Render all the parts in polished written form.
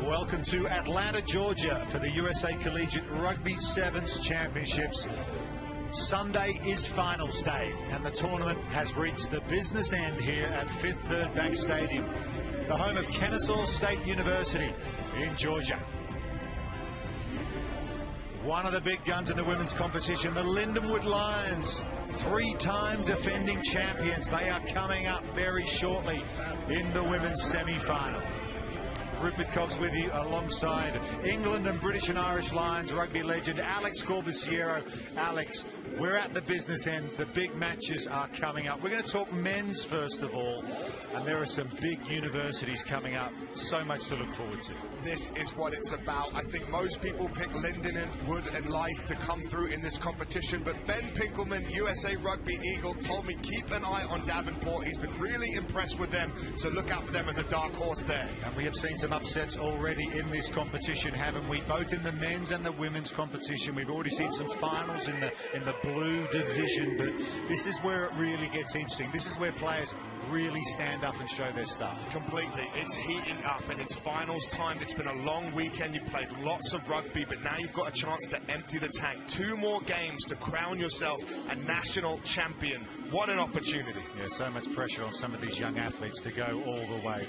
Welcome to Atlanta, Georgia for the USA Collegiate Rugby Sevens Championships. Sunday is finals day and the tournament has reached the business end here at Fifth Third Bank Stadium, the home of Kennesaw State University in Georgia. One of the big guns in the women's competition, the Lindenwood Lions, three-time defending champions. They are coming up very shortly in the women's semi-final. Rupert Cox with you alongside England and British and Irish Lions rugby legend Alex Corbisiero. Alex, we're at the business end. The big matches are coming up. We're going to talk men's first of all, and there are some big universities coming up. So much to look forward to. This is what it's about. I think most people pick Lindenwood and Life to come through in this competition, but Ben Pinkelman, USA Rugby Eagle, told me keep an eye on Davenport. He's been really impressed with them, so look out for them as a dark horse there. And we have seen some upsets already in this competition, haven't we? Both in the men's and the women's competition. We've already seen some finals in the blue division, but this is where it really gets interesting. This is where players really stand up and show their stuff. Completely. It's heating up and it's finals time. It's been a long weekend. You've played lots of rugby, but now you've got a chance to empty the tank. 2 more games to crown yourself a national champion. What an opportunity. Yeah, so much pressure on some of these young athletes to go all the way.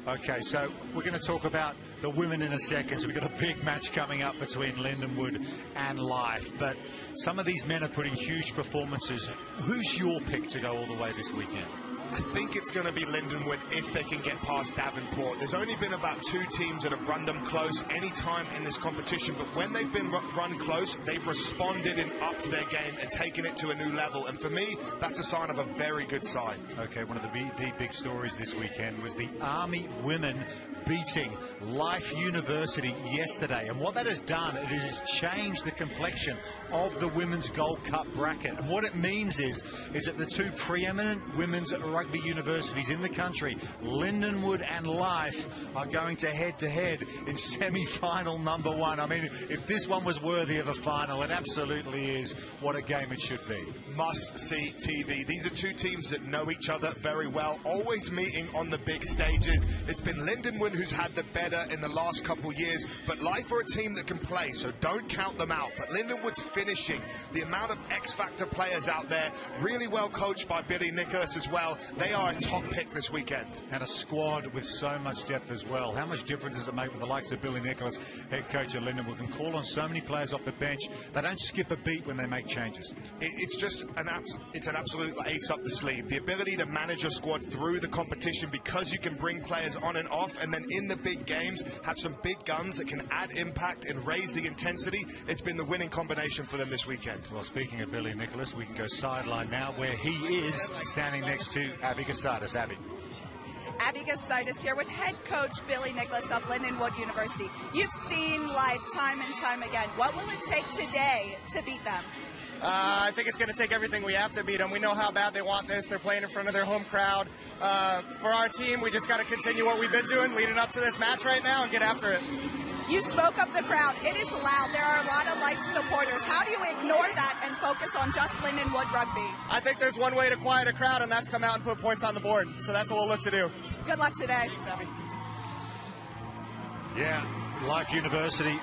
Okay, so we're going to talk about the women in a second. So we've got a big match coming up between Lindenwood and Life. But some of these men are putting huge performances. Who's your pick to go all the way this weekend? I think it's going to be Lindenwood if they can get past Davenport. There's only been about 2 teams that have run them close any time in this competition, but when they've been run close, they've responded and upped their game and taken it to a new level. And for me, that's a sign of a very good side. Okay, one of the big stories this weekend was the Army women beating Life University yesterday. And what that has done, it has changed the complexion of the Women's Gold Cup bracket. And what it means is that the 2 preeminent women's rugby universities in the country, Lindenwood and Life, are going to head-to-head in semi-final number 1. I mean, if this one was worthy of a final, it absolutely is. What a game it should be. Must-see TV. These are 2 teams that know each other very well, always meeting on the big stages. It's been Lindenwood who's had the better in the last couple years, but Life are a team that can play, so don't count them out. But Lindenwood's finishing. The amount of X-Factor players out there, really well coached by Billy Nicholas as well. They are a top pick this weekend. And a squad with so much depth as well. How much difference does it make with the likes of Billy Nicholas, head coach of Lindenwood, can call on so many players off the bench? They don't skip a beat when they make changes. It's just an absolute ace up the sleeve. The ability to manage your squad through the competition because you can bring players on and off, and then in the big games have some big guns that can add impact and raise the intensity. It's been the winning combination for them this weekend. Well, speaking of Billy Nicholas, we can go sideline now where he is standing next to Abby Gassardis. Abby. Abby Gassardis here with head coach Billy Nicholas of Lindenwood University. You've seen Life time and time again. What will it take today to beat them? I think it's going to take everything we have to beat them. We know how bad they want this. They're playing in front of their home crowd. For our team, we just got to continue what we've been doing leading up to this match right now and get after it. You spoke of the crowd. It is loud. There are a lot of Life supporters. How do you ignore that and focus on just Lindenwood rugby? I think there's one way to quiet a crowd, and that's come out and put points on the board. So that's what we'll look to do. Good luck today. Thanks, Abby. Yeah, Life University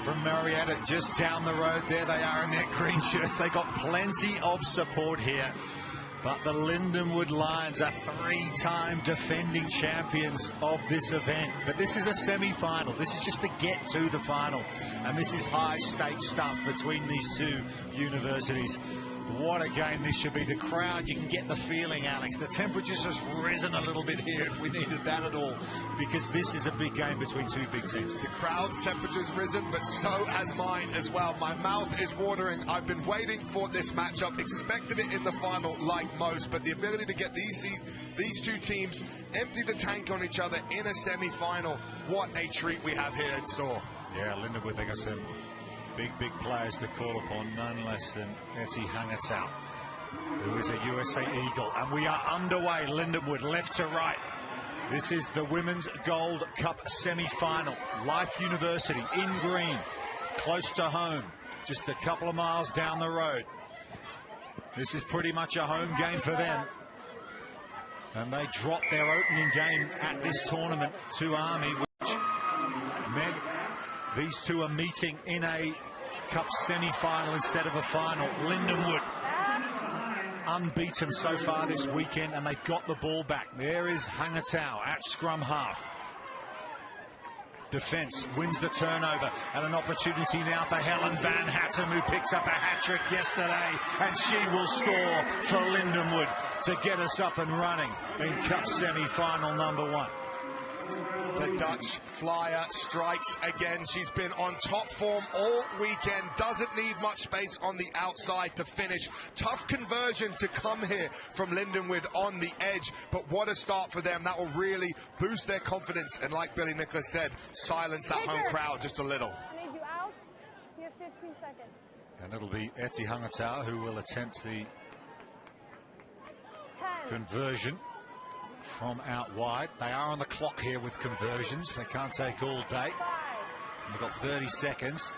from Marietta, just down the road. There they are in their green shirts. They got plenty of support here. But the Lindenwood Lions are 3-time defending champions of this event. But this is a semi-final. This is just to get to the final. And this is high-stakes stuff between these 2 universities. What a game this should be. The crowd, you can get the feeling, Alex. The temperature's just risen a little bit here if we needed that at all, because this is a big game between 2 big teams. The crowd's temperature's risen, but so has mine as well. My mouth is watering. I've been waiting for this matchup, expected it in the final like most, but the ability to get these 2 teams empty the tank on each other in a semi-final, what a treat we have here in store. Yeah, Lindenwood, they got some big players to call upon, none less than Etsy Hangatau, who is a USA Eagle. And we are underway. Lindenwood left to right. This is the Women's Gold Cup semi-final. Life University in green, close to home, just a couple of miles down the road. This is pretty much a home game for them. And they dropped their opening game at this tournament to Army, which men. These two are meeting in a cup semi-final instead of a final. Lindenwood unbeaten so far this weekend, and they've got the ball back. There is Hangatau at scrum half. Defence wins the turnover, and an opportunity now for Helen Van Hattem, who picks up a hat-trick yesterday, and she will score for Lindenwood to get us up and running in cup semi-final number 1. The Dutch flyer strikes again. She's been on top form all weekend. Doesn't need much space on the outside to finish. Tough conversion to come here from Lindenwood on the edge. But what a start for them. That will really boost their confidence. And like Billy Nicholas said, silence that home crowd just a little. I need you out. You have 15 seconds. And it'll be Eti Hangatau who will attempt the conversion from out wide. They are on the clock here with conversions. They can't take all day. They've got 30 seconds.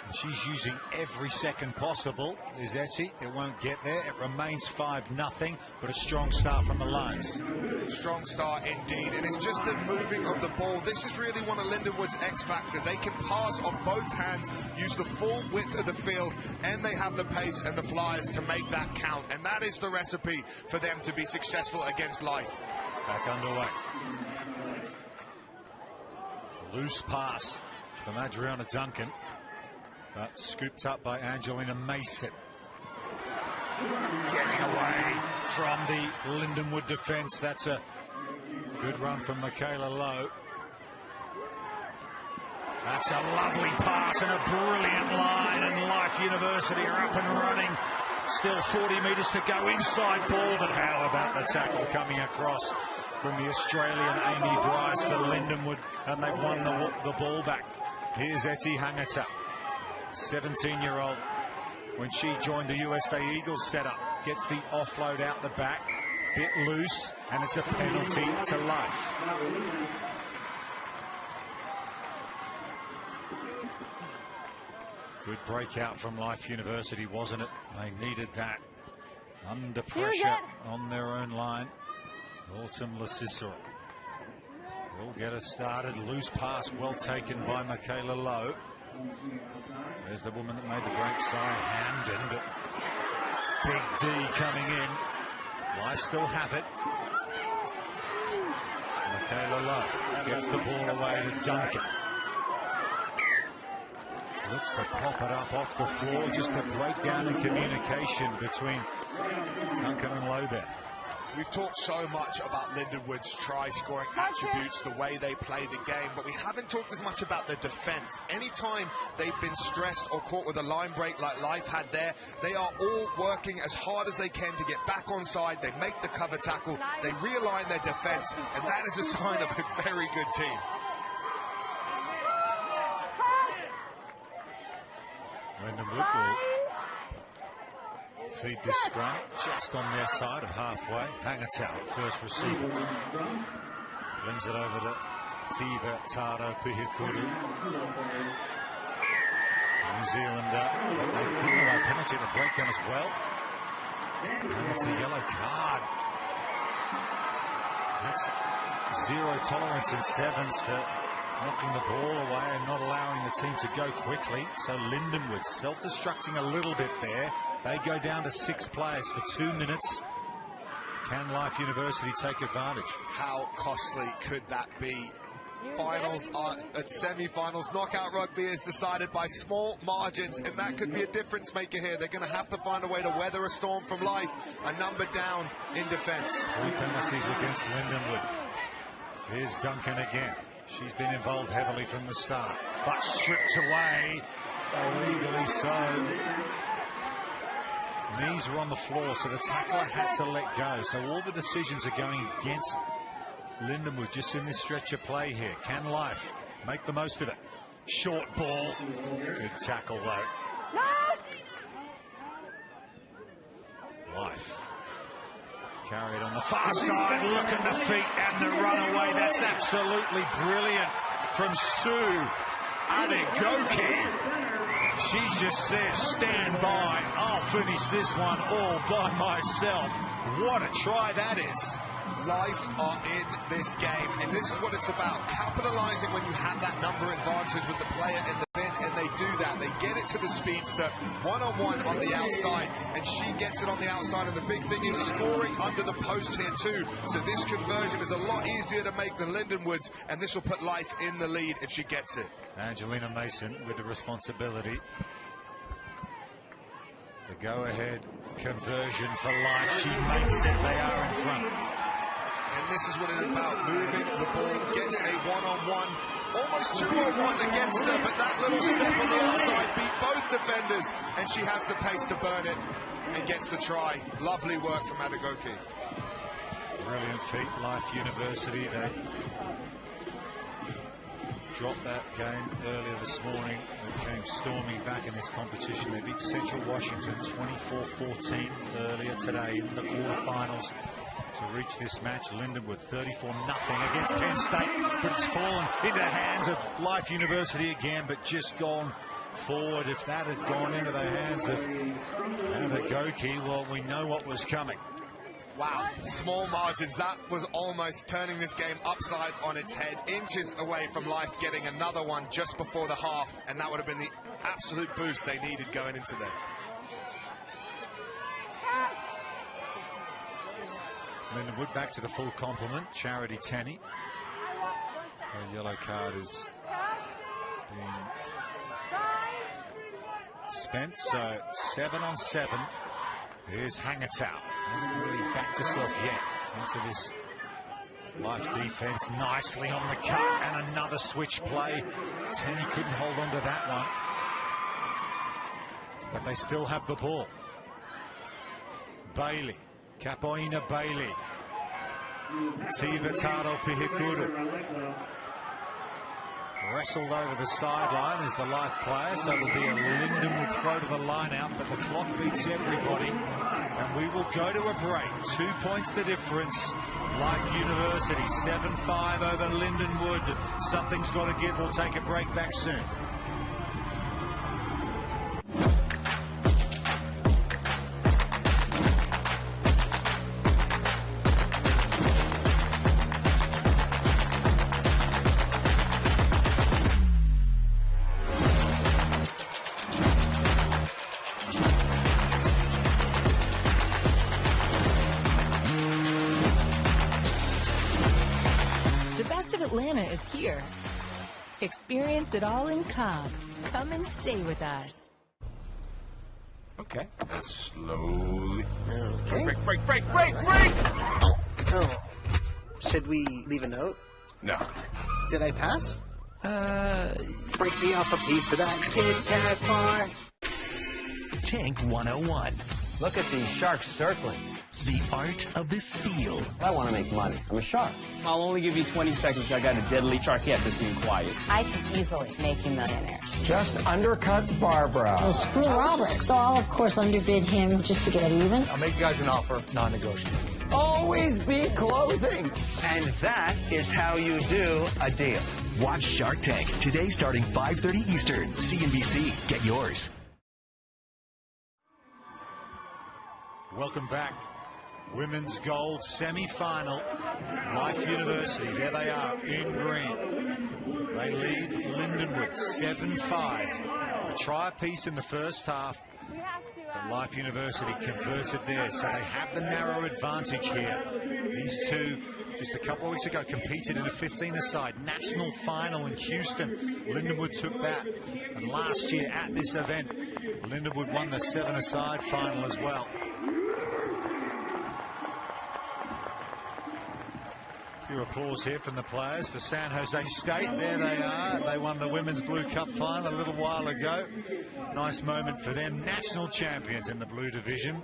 And she's using every second possible. Is Eti. It won't get there. It remains 5-0, but a strong start from the lines. Strong start indeed, and it's just the moving of the ball. This is really one of Lindenwood's X factor. They can pass on both hands, use the full width of the field, and they have the pace and the flyers to make that count. And that is the recipe for them to be successful against life. Back underway. Loose pass from Adriana Duncan, but scooped up by Angelina Mason. Getting away from the Lindenwood defence. That's a good run from Michaela Lowe. That's a lovely pass and a brilliant line, and Life University are up and running. Still 40 metres to go, inside ball, but how about the tackle coming across from the Australian Amy Bryce for Lindenwood, and they've won the ball back. Here's Eti Hangatau, 17-year-old. When she joined the USA Eagles setup, gets the offload out the back, bit loose, and it's a penalty to Life. Good breakout from Life University, wasn't it? They needed that. Under pressure on their own line. Autumn LaCicero will get us started. Loose pass, well taken by Michaela Lowe. There's the woman that made the break, Sarah Hamden, but Big D coming in. Life still have it. Michaela Lowe gets the ball away to Duncan. Looks to pop it up off the floor, just a breakdown in communication between Duncan and Lowe there. We've talked so much about Lindenwood's try-scoring attributes, the way they play the game, but we haven't talked as much about the defence. Anytime they've been stressed or caught with a line break like Life had there, they are all working as hard as they can to get back on side. They make the cover tackle, they realign their defence, and that is a sign of a very good team. Lindenwood will feed this scrum just on their side of halfway. Hangatau, first receiver. Brings it over to Tiva Taro Pihikuru. New Zealander, but they give away a penalty to breakdown as well. And it's a yellow card. That's zero tolerance in sevens for knocking the ball away and not allowing the team to go quickly. So Lindenwood self-destructing a little bit there. They go down to 6 players for 2 minutes. Can Life University take advantage? How costly could that be? Finals are at semi-finals. Knockout rugby is decided by small margins, and that could be a difference maker here. They're going to have to find a way to weather a storm from Life. A number down in defence. 3 penalties against Lindenwood. Here's Duncan again. She's been involved heavily from the start, but stripped away, illegally so. Knees were on the floor, so the tackler had to let go. So all the decisions are going against Lindenwood just in this stretch of play here. Can Life make the most of it? Short ball. Good tackle, though. Life. Carried on the far side, looking to feet and the runaway. That's absolutely brilliant from Sue Adegoke. She just says, stand by, I'll finish this one all by myself. What a try that is. Life are in this game, and this is what it's about, capitalizing when you have that number advantage with the player in the bin, and they do that. They get it to the speedster one-on-one on the outside, and she gets it on the outside, and the big thing is scoring under the post here too. So this conversion is a lot easier to make than Lindenwood's, and this will put Life in the lead if she gets it. Angelina Mason with the responsibility. The go-ahead conversion for Life. She makes it. They are in front. And this is what it's about, moving the ball, gets a one-on-one, almost two-on-one against her, but that little step on the outside beat both defenders, and she has the pace to burn it and gets the try. Lovely work from Adagoki. Brilliant feat, Life University. They dropped that game earlier this morning. They came storming back in this competition. They beat Central Washington 24-14 earlier today in the quarterfinals to reach this match. Lindenwood 34-0 against Penn State, but it's fallen into the hands of Life University again, but just gone forward. If that had gone into the hands of Adagoki, well, we know what was coming. Wow, small margins. That was almost turning this game upside on its head. Inches away from Life getting another one just before the half, and that would have been the absolute boost they needed going into there. Lindenwood back to the full complement. Charity Tenney. Her yellow card is being spent, so 7-on-7. Here's Hangatau. Hasn't really backed herself yet into this Life defense. Nicely on the cut, and another switch play. Tenney couldn't hold on to that one, but they still have the ball. Bailey. Capoeina Bailey. Tivataro Pihikuru. Wrestled over the sideline as the Life player, so there'll be a Lindenwood throw to the line out, but the clock beats everybody, and we will go to a break. 2 points the difference. Life University 7-5 over Lindenwood. Something's got to give. We'll take a break. Back soon. Atlanta is here. Experience it all in Cobb. Come and stay with us. Okay. Slowly. Okay. Break! Oh. Should we leave a note? No. Did I pass? Break me off a piece of that Kit Kat bar. Tank 101. Look at these sharks circling. The art of the steal. I want to make money. I'm a shark. I'll only give you 20 seconds. I got a deadly sharkette just being quiet. I can easily make you millionaires. Just undercut Barbara. Well, screw Robert. So I'll, of course, underbid him just to get even. I'll make you guys an offer, non-negotiable. Always be closing. And that is how you do a deal. Watch Shark Tank today starting 5:30 Eastern. CNBC. Get yours. Welcome back. Women's gold semi-final. Life University, there they are in green. They lead Lindenwood 7-5. A try apiece in the first half. But Life University converted there, so they have the narrow advantage here. These two, just a couple of weeks ago, competed in a 15-a-side national final in Houston. Lindenwood took that, and last year at this event, Lindenwood won the 7-a-side final as well. Applause here from the players for San Jose State. There they are. They won the Women's Blue Cup final a little while ago. Nice moment for them. National champions in the blue division.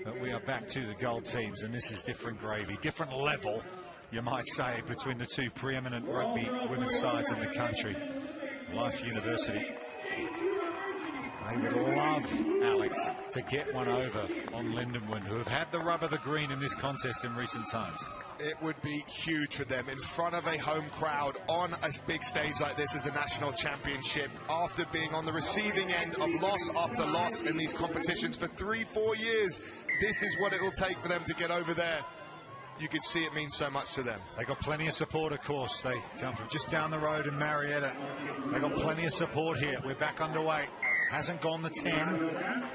But we are back to the gold teams, and this is different gravy. Different level, you might say, between the two preeminent rugby women's sides in the country. Life University. They would love, Alex, to get one over on Lindenwood, who have had the rub of the green in this contest in recent times. It would be huge for them in front of a home crowd on a big stage like this as a national championship, after being on the receiving end of loss after loss in these competitions for 3-4 years. This is what it will take for them to get over there you could see it means so much to them. They got plenty of support, of course. They come from just down the road in Marietta. They got plenty of support here. We're back underway. Hasn't gone the 10.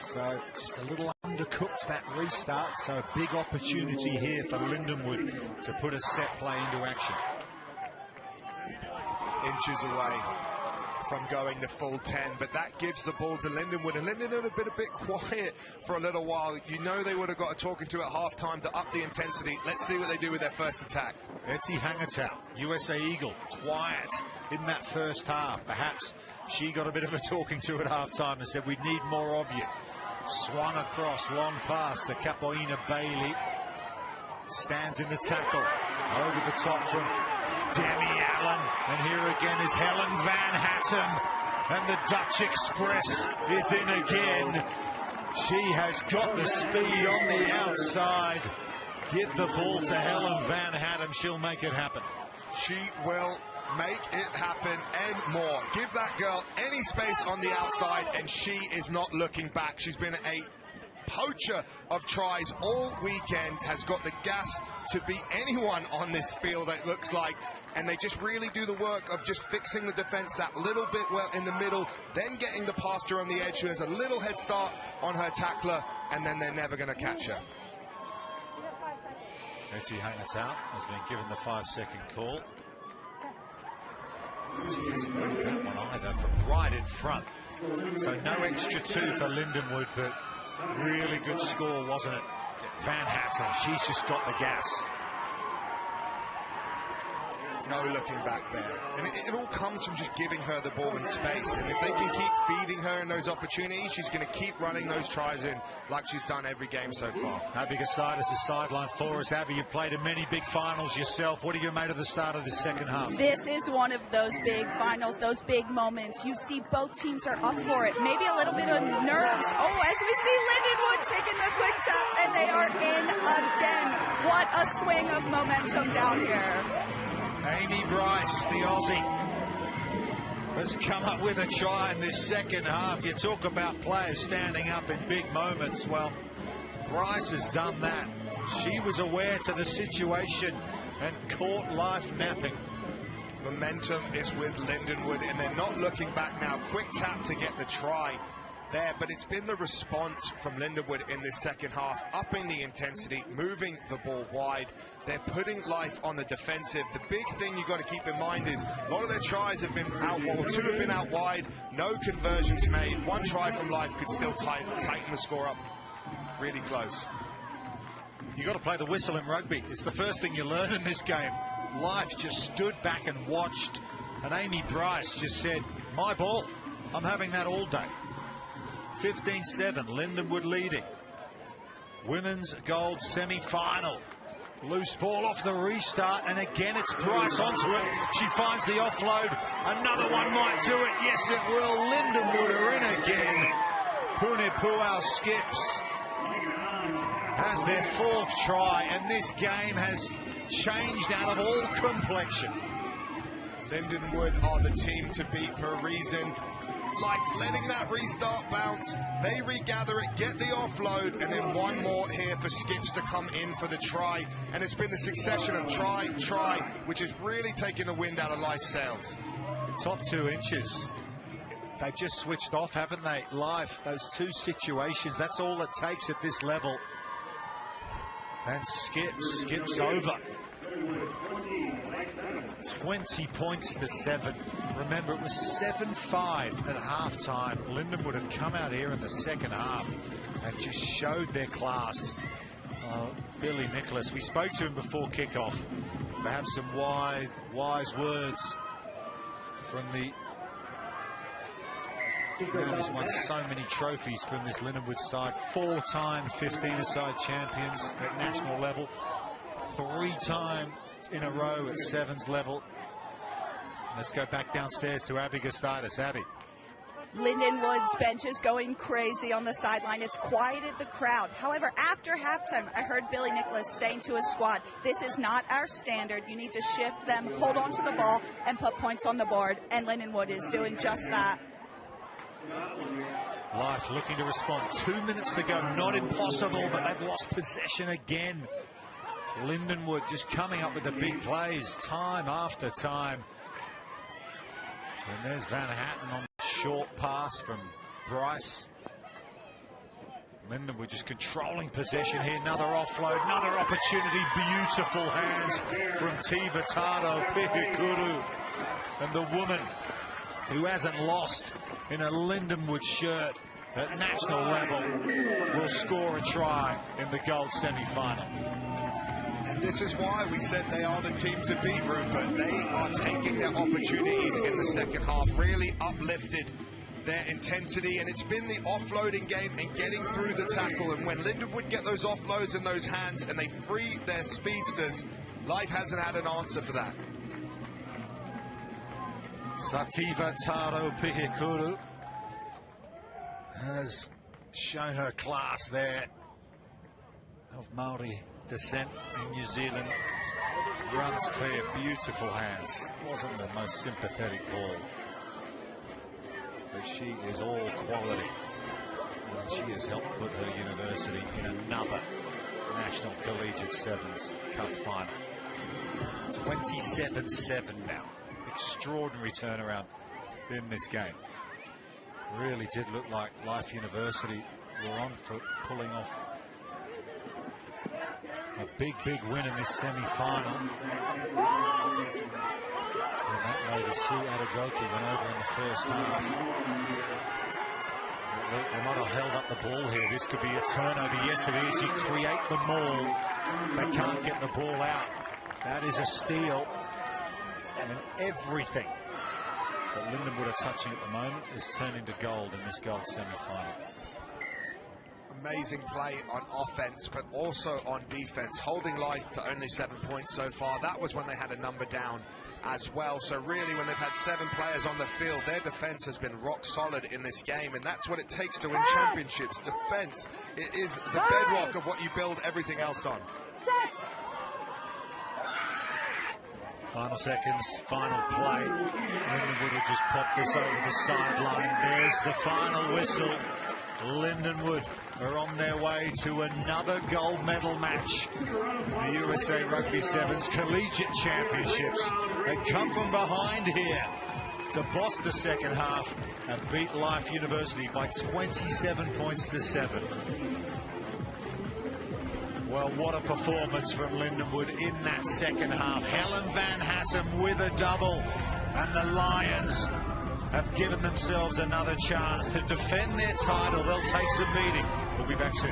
So just a little undercooked, that restart. So a big opportunity here for Lindenwood to put a set play into action. Inches away from going the full 10, but that gives the ball to Lindenwood, and Lindenwood have been a bit quiet for a little while. You know they would have got a talking to at halftime to up the intensity. Let's see what they do with their first attack. Betsy Hangertow, USA Eagle, quiet in that first half. Perhaps she got a bit of a talking to at halftime and said, we need more of you. Swung across, long pass to Capoeina Bailey. Stands in the tackle, over the top from Demi Allen, and here again is Helen Van Hattem, and the Dutch Express is in again. She has got the speed on the outside. Give the ball to Helen Van Hattem, she'll make it happen. She will make it happen and more. Give that girl any space on the outside, and she is not looking back. She's been a poacher of tries all weekend, has got the gas to beat anyone on this field, it looks like, and they just really do the work of just fixing the defense that little bit well in the middle, then getting the pass to her on the edge, who has a little head start on her tackler, and then they're never going to catch her. Betsy Hangertow has been given the 5-second call. She hasn't moved that one either from right in front. So no extra 2 for Lindenwood, but really good score, wasn't it? Van Hattem, she's just got the gas. No looking back there. And it all comes from just giving her the ball in space. And if they can keep feeding her in those opportunities, she's going to keep running those tries in like she's done every game so far. Abby Gastaitis is sideline for us. Abby, you've played in many big finals yourself. What have you made of the start of the second half? This is one of those big finals, those big moments. You see both teams are up for it. Maybe a little bit of nerves. Oh, as we see Lindenwood taking the quick tap, and they are in again. What a swing of momentum down here. Amy Bryce, the Aussie, has come up with a try in this second half. You talk about players standing up in big moments. Well, Bryce has done that. She was aware to the situation and caught life napping. Momentum is with Lindenwood, and they're not looking back now. Quick tap to get the try there, but it's been the response from Lindenwood in this second half, upping the intensity, moving the ball wide. They're putting life on the defensive. The big thing you've got to keep in mind is a lot of their tries have been out, well, 2 have been out wide, no conversions made. 1 try from life could still tighten the score up really close. You got to play the whistle in rugby. It's the first thing you learn in this game. Life just stood back and watched, and Amy Bryce just said, my ball, I'm having that all day. 15-7, Lindenwood leading. Women's gold semi-final. Loose ball off the restart, and again it's Bryce onto it. She finds the offload. Another one might do it. Yes, it will. Lindenwood are in again. Punepuau Skips has their 4th try, and this game has changed out of all complexion. Lindenwood are the team to beat for a reason. Life letting that restart bounce, they regather it, get the offload, and then 1 more here for Skips to come in for the try. And it's been the succession of try, which has really taken the wind out of Life's sails. Top 2 inches. They've just switched off, haven't they? Life, those 2 situations, that's all it takes at this level. And Skips over. 20 points to 7. Remember, it was 7-5 at halftime. Lindenwood have come out here in the second half and just showed their class. Billy Nicholas, we spoke to him before kickoff. Perhaps some wise words from the man who's won so many trophies from this Lindenwood side. 4-time 15-a-side champions at national level. 3 times in a row at 7s level. Let's go back downstairs to Abby Gastaitis. Abby. Lindenwood's bench is going crazy on the sideline. It's quieted the crowd. However, after halftime, I heard Billy Nicholas saying to his squad, this is not our standard. You need to shift them, hold on to the ball, and put points on the board. And Lindenwood is doing just that. Life looking to respond. 2 minutes to go. Not impossible, but they've lost possession again. Lindenwood just coming up with the big plays time after time. And there's Van Hatten on the short pass from Bryce. Lindenwood just controlling possession here. Another offload, another opportunity. Beautiful hands from Tivatato Pihikuru. And the woman who hasn't lost in a Lindenwood shirt at national level will score a try in the gold semi-final. And this is why we said they are the team to beat, Rupert. They are taking their opportunities in the second half, really uplifted their intensity, and it's been the offloading game and getting through the tackle. And when Lindenwood get those offloads in those hands and they free their speedsters, Life hasn't had an answer for that. Tivatato Pihikuru has shown her class there of Maori descent in New Zealand. Runs clear, beautiful hands. Wasn't the most sympathetic ball, but she is all quality, and she has helped put her university in another National Collegiate Sevens Cup final. 27-7 now. Extraordinary turnaround in this game. Really did look like Life University were on foot, pulling off a big win in this semi-final. And that lady, Sue Adegoke, went over in the first half. They might have held up the ball here. This could be a turnover. Yes, it is. You create the maul. They can't get the ball out. That is a steal. And everything that Lindenwood are touching at the moment is turning to gold in this gold semi-final. Amazing play on offense, but also on defense, holding Life to only 7 points so far. That was when they had a number down as well. So really, when they've had 7 players on the field, their defense has been rock solid in this game, and that's what it takes to win championships. Defense, it is the bedrock of what you build everything else on. Final seconds, final play. Lindenwood will just pop this over the sideline. There's the final whistle. Lindenwood are on their way to another gold medal match in the USA Rugby Sevens Collegiate Championships. They come from behind here to boss the second half and beat Life University by 27 points to 7. Well, what a performance from Lindenwood in that second half. Helen Van Hatten with a double, and the Lions have given themselves another chance to defend their title. They'll take some beating. We'll be back soon.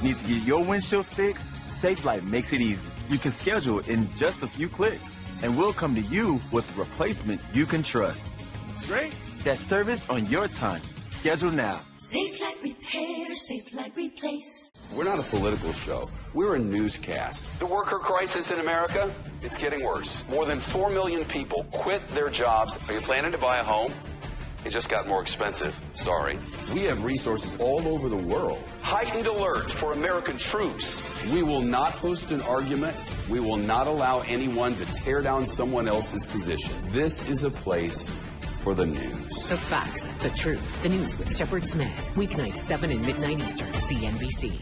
Need to get your windshield fixed? SafeLight makes it easy. You can schedule it in just a few clicks, and we'll come to you with a replacement you can trust. It's great. That service on your time. Schedule now. SafeLight Repair, SafeLight Replace. We're not a political show. We're a newscast. The worker crisis in America, it's getting worse. More than 4 million people quit their jobs. Are you planning to buy a home? It just got more expensive. Sorry. We have resources all over the world. Heightened alert for American troops. We will not host an argument. We will not allow anyone to tear down someone else's position. This is a place for the news. The facts, the truth, the news with Shepard Smith. Weeknights 7 and midnight Eastern, CNBC.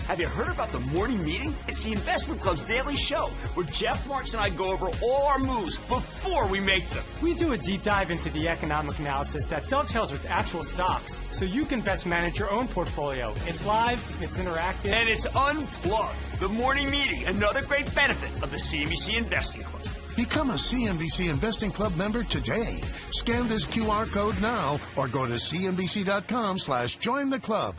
Have you heard about the morning meeting? It's the Investment Club's daily show where Jeff Marks and I go over all our moves before we make them. We do a deep dive into the economic analysis that dovetails with actual stocks so you can best manage your own portfolio. It's live, it's interactive, and it's unplugged. The morning meeting, another great benefit of the CNBC Investing Club. Become a CNBC Investing Club member today. Scan this QR code now or go to cnbc.com/join the club.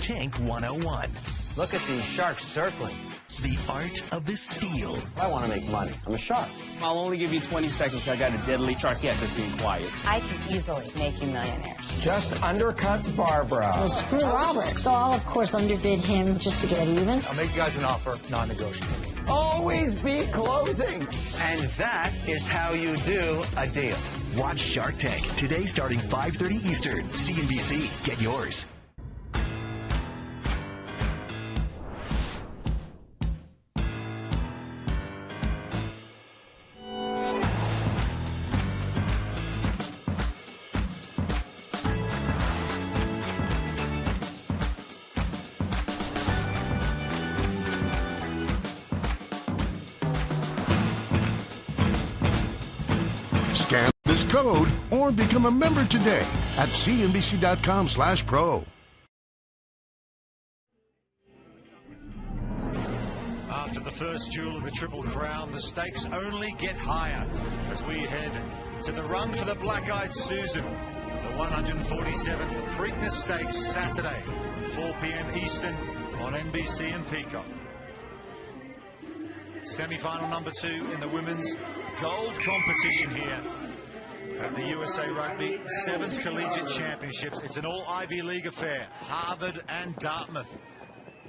Tank 101. Look at these sharks circling. The art of the steal. I want to make money. I'm a shark. I'll only give you 20 seconds because I got a deadly sharkette that's being quiet. I can easily make you millionaires. Just undercut Barbara. Well, screw Robert. So I'll, of course, underbid him just to get even. I'll make you guys an offer, non-negotiable. Always be closing. And that is how you do a deal. Watch Shark Tank today starting 5:30 Eastern. CNBC. Get yours. this code or become a member today at cnbc.com/pro. After the first duel of the Triple Crown, the stakes only get higher as we head to the run for the Black-Eyed Susan, the 147th Preakness Stakes, Saturday, 4 p.m. Eastern on NBC and Peacock. Semi-final number 2 in the women's gold competition here at the USA Rugby 7s Collegiate Championships. It's an all Ivy League affair, Harvard and Dartmouth.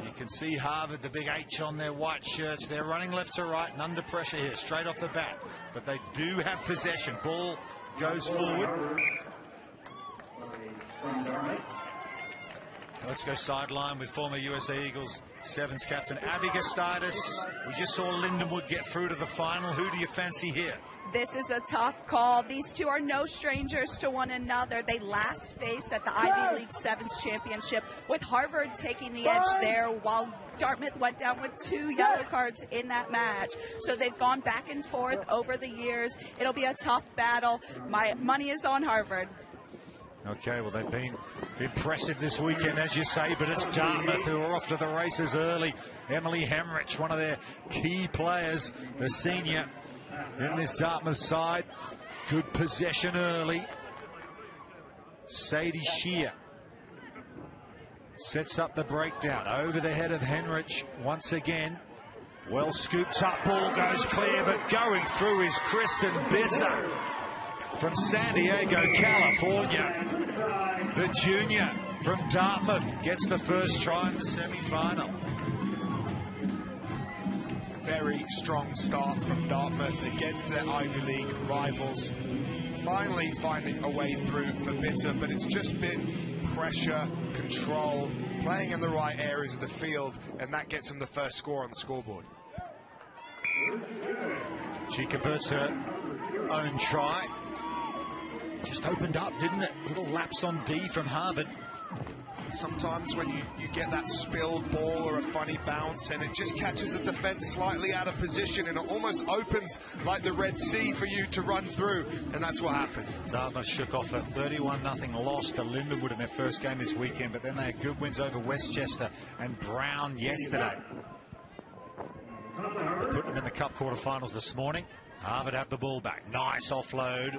You can see Harvard, the big H on their white shirts. They're running left to right and under pressure here, straight off the bat. But they do have possession. Ball goes forward. Let's go sideline with former USA Eagles 7s captain Abby Gastidis. We just saw Lindenwood get through to the final. Who do you fancy here? This is a tough call. These two are no strangers to one another. They last faced at the Ivy League 7s Championship, with Harvard taking the edge there, while Dartmouth went down with 2 yellow cards in that match. So they've gone back and forth over the years. It'll be a tough battle. My money is on Harvard. Okay, well, they've been impressive this weekend, as you say, but it's Dartmouth who are off to the races early. Emily Hemrich, one of their key players, the senior in this Dartmouth side. Good possession early. Sadie Shear sets up the breakdown over the head of Henrich once again. Well scooped up, ball goes clear, but going through is Kristen Bitter from San Diego, California. The junior from Dartmouth gets the first try in the semi-final. Very strong start from Dartmouth against their Ivy League rivals. Finally finding a way through for Bitter, but it's just been pressure, control, playing in the right areas of the field, and that gets them the first score on the scoreboard. She converts her own try. Just opened up, didn't it? Little lapse on D from Harvard. Sometimes when you get that spilled ball or a funny bounce and it just catches the defense slightly out of position and it almost opens like the Red Sea for you to run through, and that's what happened. Dartmouth shook off a 31-0 loss to Lindenwood in their first game this weekend, but then they had good wins over Westchester and Brown yesterday. They put them in the Cup quarterfinals this morning. Harvard have the ball back. Nice offload.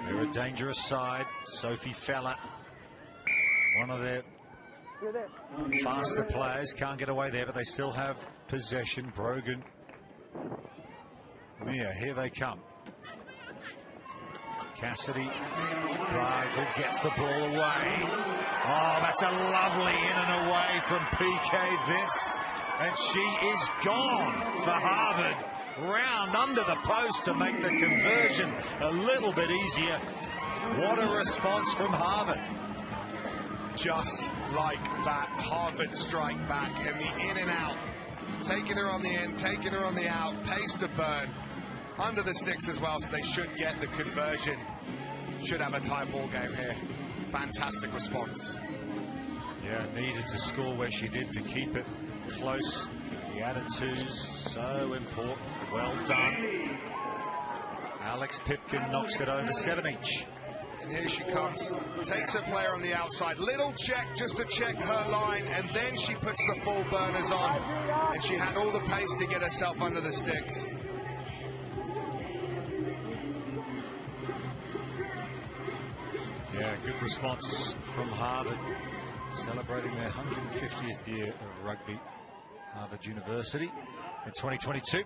They're a dangerous side. Sophie Feller, one of their faster players, can't get away there, but they still have possession. Brogan, Mia, here they come. Cassidy Bargle gets the ball away. Oh, that's a lovely in and away from PK Vince, and she is gone for Harvard. Round under the post to make the conversion a little bit easier. What a response from Harvard. Just like that, Harvard strike back and the in and out. Taking her on the in, taking her on the out, pace to burn. Under the sticks as well, so they should get the conversion. Should have a tie ball game here. Fantastic response. Yeah, needed to score where she did to keep it close. The attitudes so important. Well done. Alex Pipkin knocks it over 7 each. And here she comes. Takes her player on the outside. Little check just to check her line, and then she puts the full burners on. And she had all the pace to get herself under the sticks. Yeah, good response from Harvard. Celebrating their 150th year of rugby. Harvard University in 2022.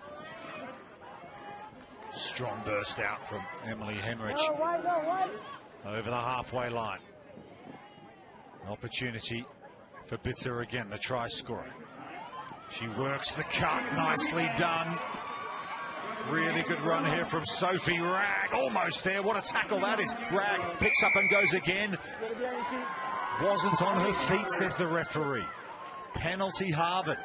Strong burst out from Emily Hemrich over the halfway line. Opportunity for Bitter again, the try scorer. She works the cut, nicely done. Really good run here from Sophie Ragg. Almost there, what a tackle that is. Ragg picks up and goes again. Wasn't on her feet, says the referee. Penalty Harvard.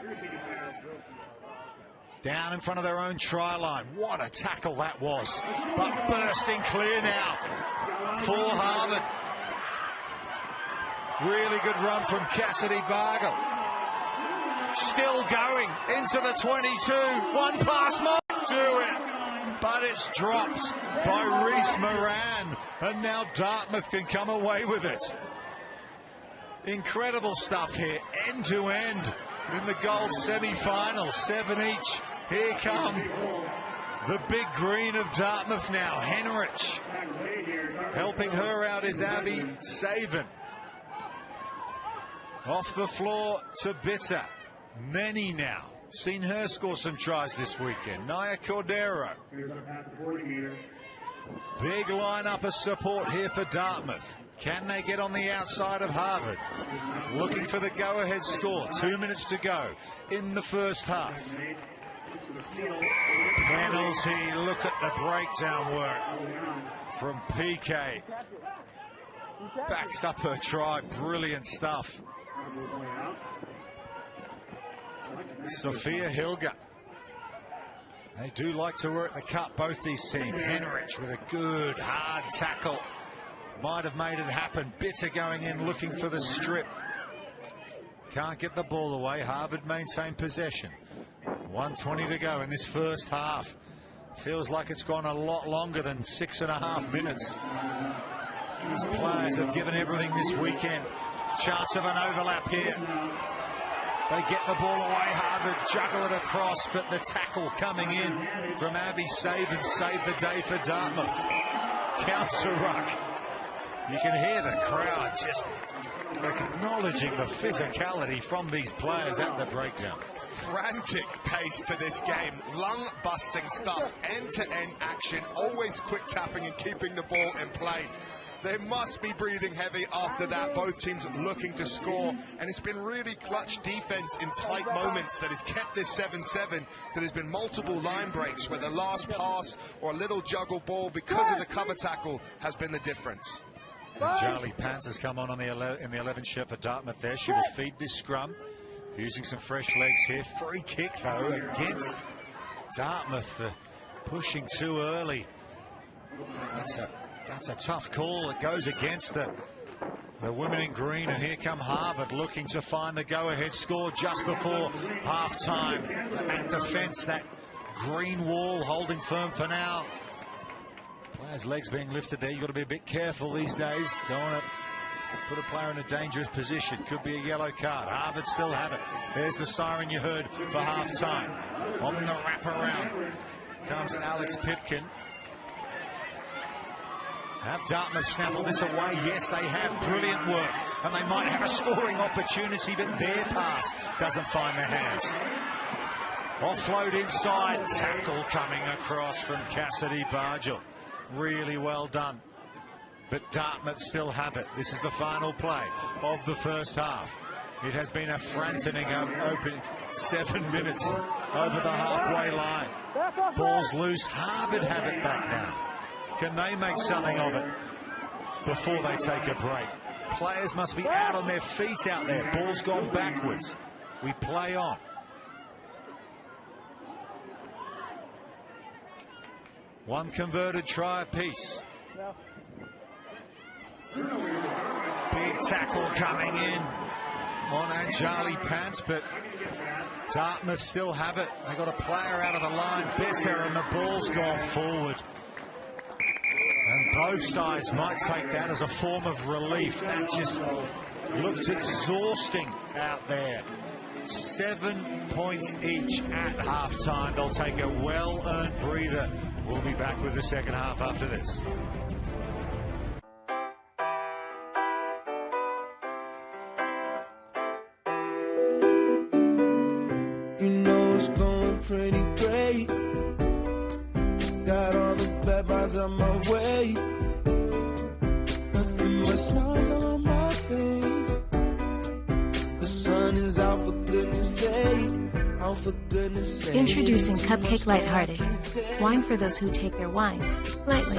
Down in front of their own try line. What a tackle that was. But bursting clear now for Harvard. Really good run from Cassidy Bargle. Still going into the 22. One pass might do it. but it's dropped by Reese Moran, and now Dartmouth can come away with it. Incredible stuff here, end to end in the gold semi-final, 7 each. Here come the big green of Dartmouth now, Henrich. Helping her out is Abby Savin. Off the floor to Bitter. Many now. Seen her score some tries this weekend. Naya Cordero. Big lineup of support here for Dartmouth. Can they get on the outside of Harvard? Looking for the go-ahead score. 2 minutes to go in the first half. Penalty. Look at the breakdown work from PK. Backs up her try. Brilliant stuff. Sophia Hilger. They do like to work the cut, both these teams. Henrich with a good hard tackle. Might have made it happen. Bitter going in looking for the strip. Can't get the ball away. Harvard maintain possession. 1:20 to go in this first half. Feels like it's gone a lot longer than 6.5 minutes. These players have given everything this weekend. Chance of an overlap here. They get the ball away. Harvard juggle it across, but the tackle coming in from Abby Savin saved the day for Dartmouth. Counter ruck. You can hear the crowd just acknowledging the physicality from these players at the breakdown. Frantic pace to this game, lung-busting stuff, end-to-end action, always quick tapping and keeping the ball in play. They must be breathing heavy after that, both teams looking to score, and it's been really clutch defense in tight moments that has kept this 7-7, because there's been multiple line breaks where the last pass or a little juggle ball because of the cover tackle has been the difference. And Charlie Pants has come on in the 11 shirt for Dartmouth there. She will feed this scrum, using some fresh legs here. Free kick, though, against Dartmouth, pushing too early. That's a tough call. It goes against the women in green, and here come Harvard looking to find the go-ahead score just before half-time. That defence, that green wall holding firm for now. Players' legs being lifted there. You've got to be a bit careful these days. Don't want to put a player in a dangerous position. Could be a yellow card. Harvard still have it. There's the siren you heard for half-time. On the wraparound comes Alex Pipkin. Have Dartmouth snaffled this away? Yes, they have. Brilliant work. And they might have a scoring opportunity, but their pass doesn't find their hands. Offload inside. Tackle coming across from Cassidy Bargel. Really well done. But Dartmouth still have it. This is the final play of the first half. It has been a frantic open 7 minutes over the halfway line. Ball's loose. Harvard have it back now. Can they make something of it before they take a break? Players must be out on their feet out there. Ball's gone backwards. We play on. One converted try apiece. Big tackle coming in on Anjali Pants, but Dartmouth still have it. They got a player out of the line, Besser, and the ball's gone forward. And both sides might take that as a form of relief. That just looked exhausting out there. 7 points each at halftime. They'll take a well-earned breather. We'll be back with the second half after this. You know it's going pretty great. Got all the bad vibes on my way. Nothing but smiles on my face. The sun is out, for goodness sake. Out for goodness sake. Introducing Cupcake Lighthearted. Wine for those who take their wine lightly.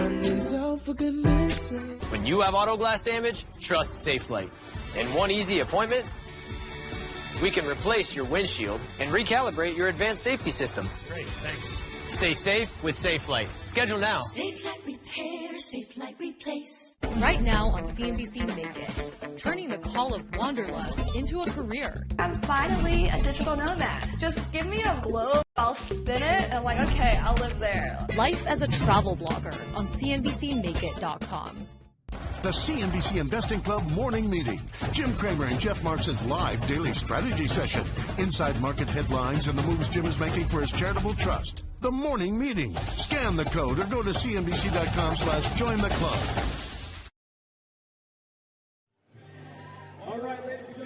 When you have auto glass damage, trust SafeLight. In one easy appointment, we can replace your windshield and recalibrate your advanced safety system. Great, thanks. Stay safe with SafeLight. Schedule now. SafeLight Repair, SafeLight Replace. Right now on CNBC Make It, turning the call of wanderlust into a career. I'm finally a digital nomad. Just give me a globe. I'll spin it, and I'm like, okay, I'll live there. Life as a travel blogger on CNBCMakeIt.com. The CNBC Investing Club morning meeting. Jim Cramer and Jeff Marks' live daily strategy session. Inside market headlines and the moves Jim is making for his charitable trust. The morning meeting. Scan the code or go to CNBC.com/join the club.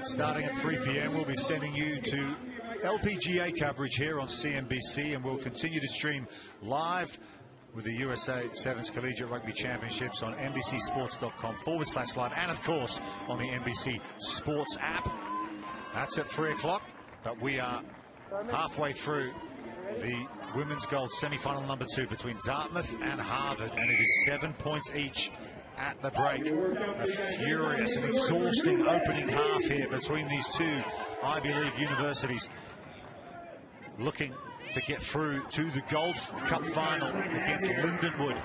Starting at 3 p.m., we'll be sending you to LPGA coverage here on CNBC, and we'll continue to stream live with the USA7s Collegiate Rugby Championships on NBCSports.com/live, and of course on the NBC Sports app. That's at 3 o'clock, but we are halfway through the women's gold semi-final number 2 between Dartmouth and Harvard, and it is 7 points each at the break. A furious and exhausting opening half here between these two Ivy League universities, looking to get through to the Gold Cup final against Lindenwood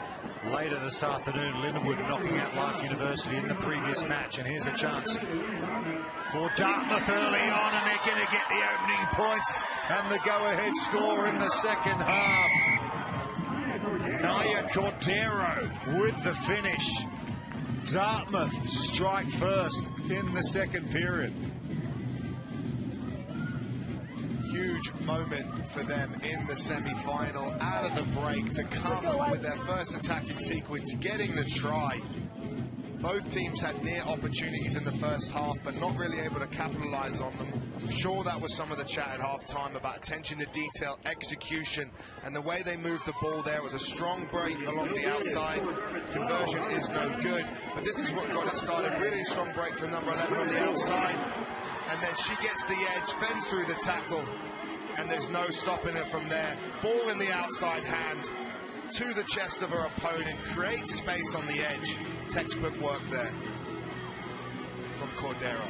later this afternoon. Lindenwood knocking out Life University in the previous match, and here's a chance for Dartmouth early on, and they're going to get the opening points and the go-ahead score in the second half. Naya Cordero with the finish. Dartmouth strike first in the second period. Huge moment for them in the semi-final, out of the break to come with their first attacking sequence, getting the try. Both teams had near opportunities in the first half, but not really able to capitalize on them. I'm sure that was some of the chat at halftime about attention to detail, execution, and the way they moved the ball there. Was a strong break along the outside. Conversion is no good, but this is what got it started. Really strong break from number 11 on the outside. And then she gets the edge, fends through the tackle, and there's no stopping it from there. Ball in the outside hand to the chest of her opponent, creates space on the edge. Textbook work there from Cordero.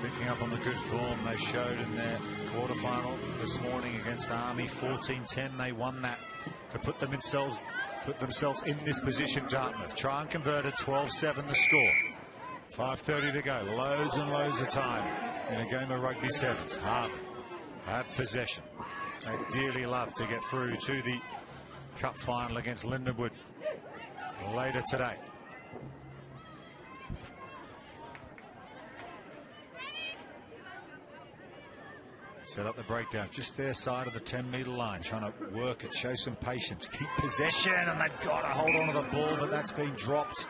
Picking up on the good form they showed in their quarterfinal this morning against Army. 14-10, they won that to put themselves in this position. Dartmouth try and convert it. 12-7 the score. 5:30 to go. Loads and loads of time in a game of rugby sevens. Harvard had possession. They dearly love to get through to the cup final against Lindenwood later today. Set up the breakdown just their side of the 10-meter line, trying to work it, show some patience, keep possession, and they've got to hold on to the ball, but that's been dropped.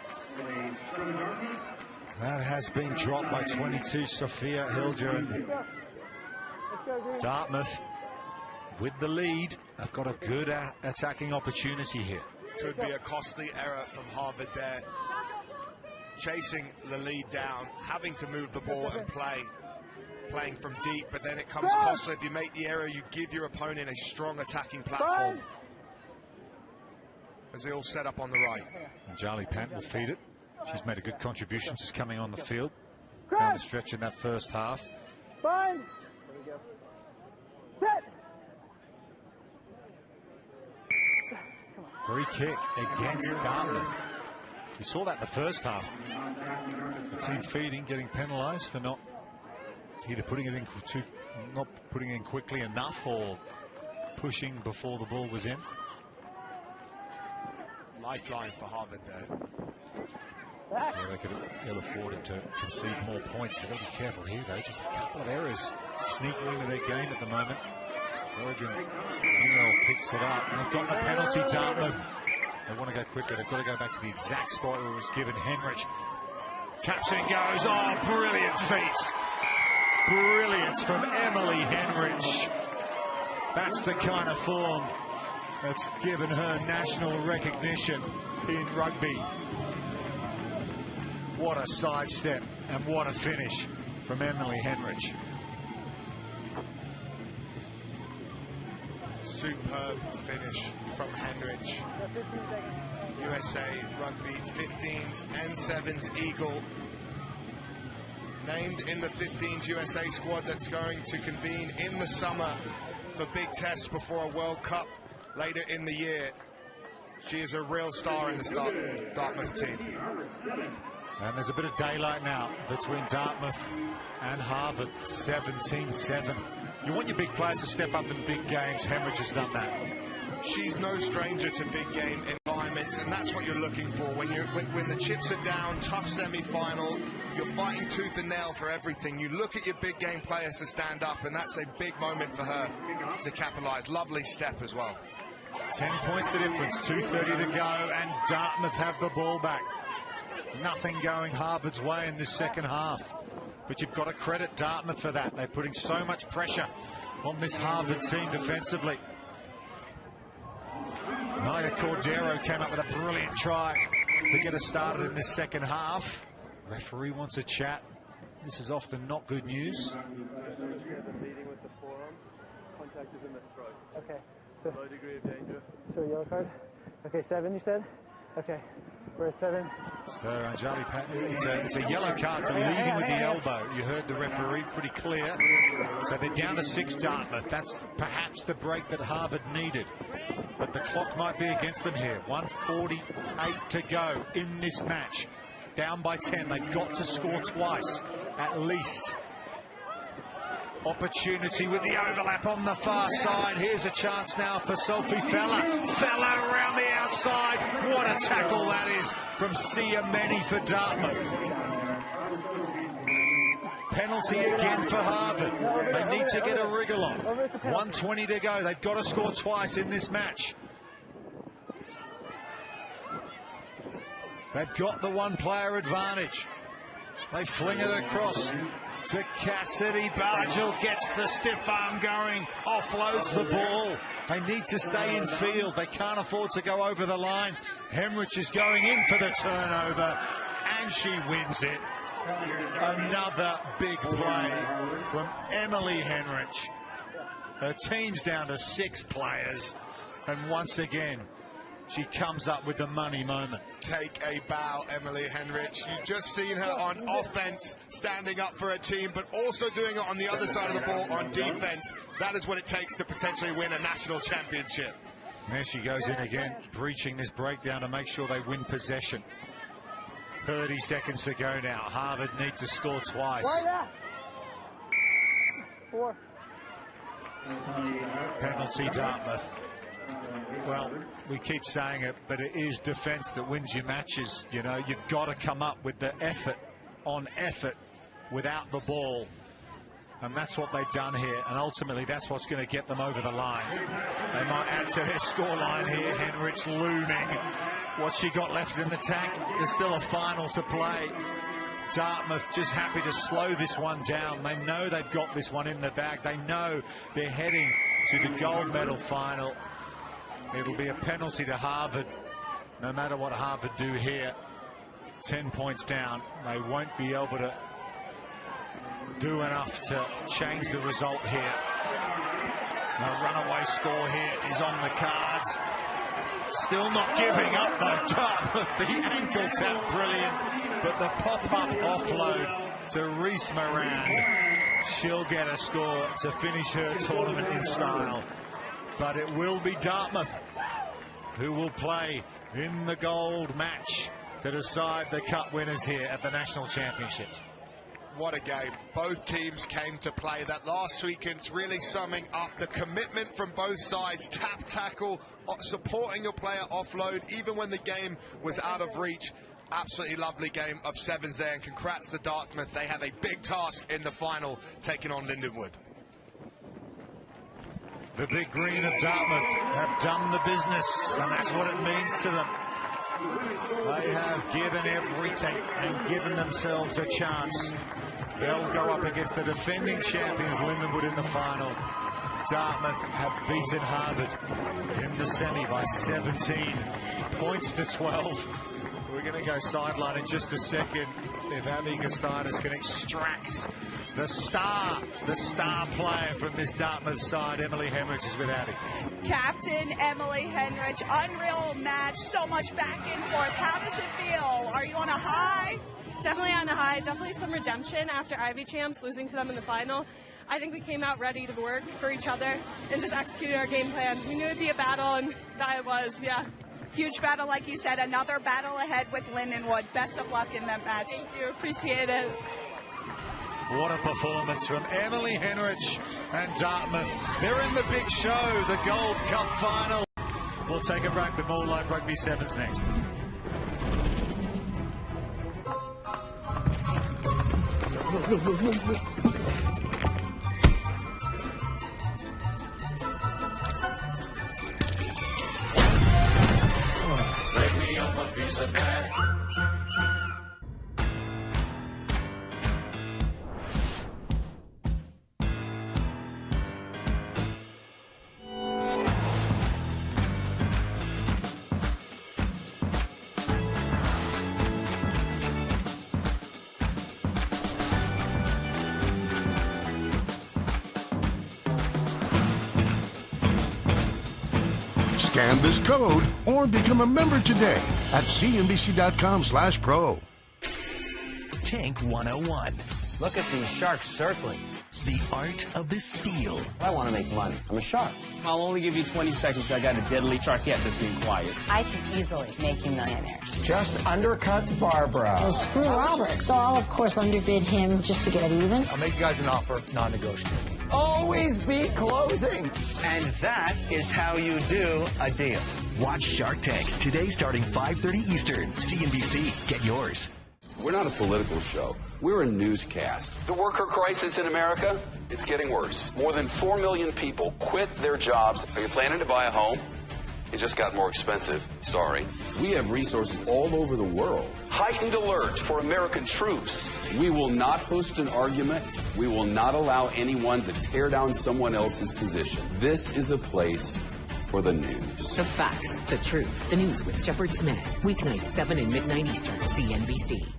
That has been dropped by 22, Sophia Hilger. Dartmouth with the lead. They've got a good attacking opportunity here. Could be a costly error from Harvard there. Chasing the lead down, having to move the ball and playing from deep, but then it comes costly. If you make the error, you give your opponent a strong attacking platform. As they all set up on the right. And Charlie Pant will feed it. She's made a good contribution since coming on the field down the stretch in that first half. Fine. Set. Free kick against Dartmouth. We saw that in the first half. The team feeding, getting penalised for not either putting it in not putting it in quickly enough or pushing before the ball was in. Lifeline for Harvard there. Yeah, they could ill afford to concede more points. They've got to be careful here, though. Just a couple of errors sneaking into their game at the moment. Oregon picks it up. And they've got the penalty, Dartmouth. They want to go quicker. They've got to go back to the exact spot where it was given. Henrich taps and goes. Oh, brilliant feat. Brilliance from Emily Henrich. That's the kind of form that's given her national recognition in rugby. What a sidestep and what a finish from Emily Henrich. Superb finish from Henrich. USA Rugby 15s and 7s Eagle. Named in the 15s USA squad that's going to convene in the summer for big tests before a World Cup later in the year. She is a real star in this Dartmouth team. And there's a bit of daylight now between Dartmouth and Harvard. 17-7 You want your big players to step up in big games. Hemorrhage has done that. She's no stranger to big game environments, and that's what you're looking for when the chips are down. Tough semi-final, you're fighting tooth and nail for everything. You look at your big game players to stand up, and that's a big moment for her to capitalize. Lovely step as well. 10 points the difference, 2:30 to go, and Dartmouth have the ball back. Nothing going Harvard's way in this second half, but you've got to credit Dartmouth for that. They're putting so much pressure on this Harvard team defensively. Naya Cordero came up with a brilliant try to get us started in this second half. Referee wants a chat. This is often not good news. Okay. Low degree of danger. So yellow card. Okay, 7 you said? Okay. We're at 7. So Anjali, it's a yellow card for leading with the elbow. You heard the referee pretty clear. So they're down to 6 Dartmouth. That's perhaps the break that Harvard needed. But the clock might be against them here. 1:48 to go in this match. Down by 10. They've got to score twice at least. Opportunity with the overlap on the far side. Here's a chance now for Sophie Feller. Feller around the outside. What a tackle that is from Siameni for Dartmouth. Penalty again for Harvard. They need to get a wriggle on. 1:20 to go. They've got to score twice in this match. They've got the one-player advantage. They fling it across to Cassidy. Bargel gets the stiff arm going, offloads the ball. They need to stay in field. They can't afford to go over the line. Hemorrhage is going in for the turnover, and she wins it. Another big play from Emily Henrich. Her team's down to 6 players, and once again, she comes up with the money moment. Take a bow, Emily Henrich. You've just seen her on offense, standing up for her team, but also doing it on the other side of the ball on defense. That is what it takes to potentially win a national championship. There she goes in again, breaching this breakdown to make sure they win possession. 30 seconds to go now. Harvard need to score twice. 4. Penalty Dartmouth. Well, we keep saying it, but it is defense that wins your matches. You know, you've got to come up with the effort on effort without the ball. And that's what they've done here. And ultimately, that's what's going to get them over the line. They might add to their scoreline here. Henrich looming. What's she got left in the tank? There's still a final to play. Dartmouth just happy to slow this one down. They know they've got this one in the bag. They know they're heading to the gold medal final. It'll be a penalty to Harvard, no matter what Harvard do here. 10 points down. They won't be able to do enough to change the result here. The runaway score here is on the cards. Still not giving up though. Dartmouth, the ankle tap, brilliant. But the pop-up offload to Reese Moran. She'll get a score to finish her tournament in style. But it will be Dartmouth who will play in the gold match to decide the cup winners here at the National Championships. What a game. Both teams came to play. That last sequence really summing up the commitment from both sides. Tap, tackle, supporting your player, offload, even when the game was out of reach. Absolutely lovely game of 7s there, and congrats to Dartmouth. They have a big task in the final, taking on Lindenwood. The big green of Dartmouth have done the business, and that's what it means to them. They have given everything and given themselves a chance. They'll go up against the defending champions, Lindenwood, in the final. Dartmouth have beaten Harvard in the semi by 17 points to 12. We're going to go sideline in just a second. If Abby Gustadas can extract the star player from this Dartmouth side. Emily Henrich is with Abby. Captain Emily Henrich, unreal match, so much back and forth. How does it feel? Are you on a high? Definitely on a high. Definitely some redemption after Ivy Champs losing to them in the final. I think we came out ready to work for each other and just executed our game plan. We knew it'd be a battle, and that it was, yeah. Huge battle, like you said. Another battle ahead with Lindenwood. Best of luck in that match. Thank you. Appreciate it. What a performance from Emily Henrich and Dartmouth. They're in the big show, the Gold Cup final. We'll take a break with more Live Rugby Sevens next. Break me up a piece of that. Scan this code or become a member today at cnbc.com/pro. Tank 101. Look at these sharks circling. The art of the steal. I want to make money. I'm a shark. I'll only give you 20 seconds because I got a deadly sharkette that's being quiet. I can easily make you millionaires. Just undercut Barbara. Well, screw Robert. So I'll, of course, underbid him just to get even. I'll make you guys an offer, non-negotiable. Always be closing. And that is how you do a deal. Watch Shark Tank today starting 5:30 Eastern. CNBC. Get yours. We're not a political show. We're a newscast. The worker crisis in America, it's getting worse. More than 4 million people quit their jobs. Are you planning to buy a home? It just got more expensive. Sorry. We have resources all over the world. Heightened alert for American troops. We will not host an argument. We will not allow anyone to tear down someone else's position. This is a place for the news. The facts, the truth, the news with Shepard Smith. Weeknights 7 and midnight Eastern, CNBC.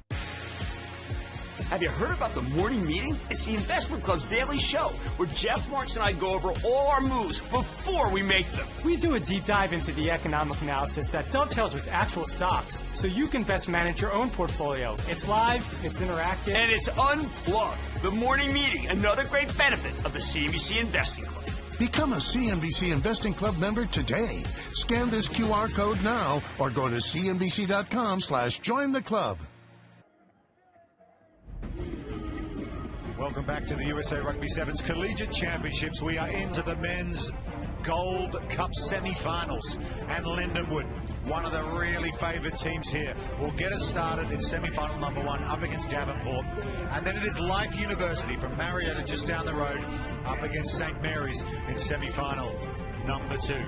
Have you heard about the morning meeting? It's the Investment Club's daily show where Jeff Marks and I go over all our moves before we make them. We do a deep dive into the economic analysis that dovetails with actual stocks, so you can best manage your own portfolio. It's live, it's interactive, and it's unplugged. The morning meeting, another great benefit of the CNBC Investing Club. Become a CNBC Investing Club member today. Scan this QR code now or go to cnbc.com/join the club. Welcome back to the USA Rugby Sevens Collegiate Championships. We are into the men's Gold Cup semi-finals, and Lindenwood, one of the really favoured teams here, will get us started in semi-final number 1 up against Davenport, and then it is Life University from Marietta just down the road up against St. Mary's in semi-final number 2.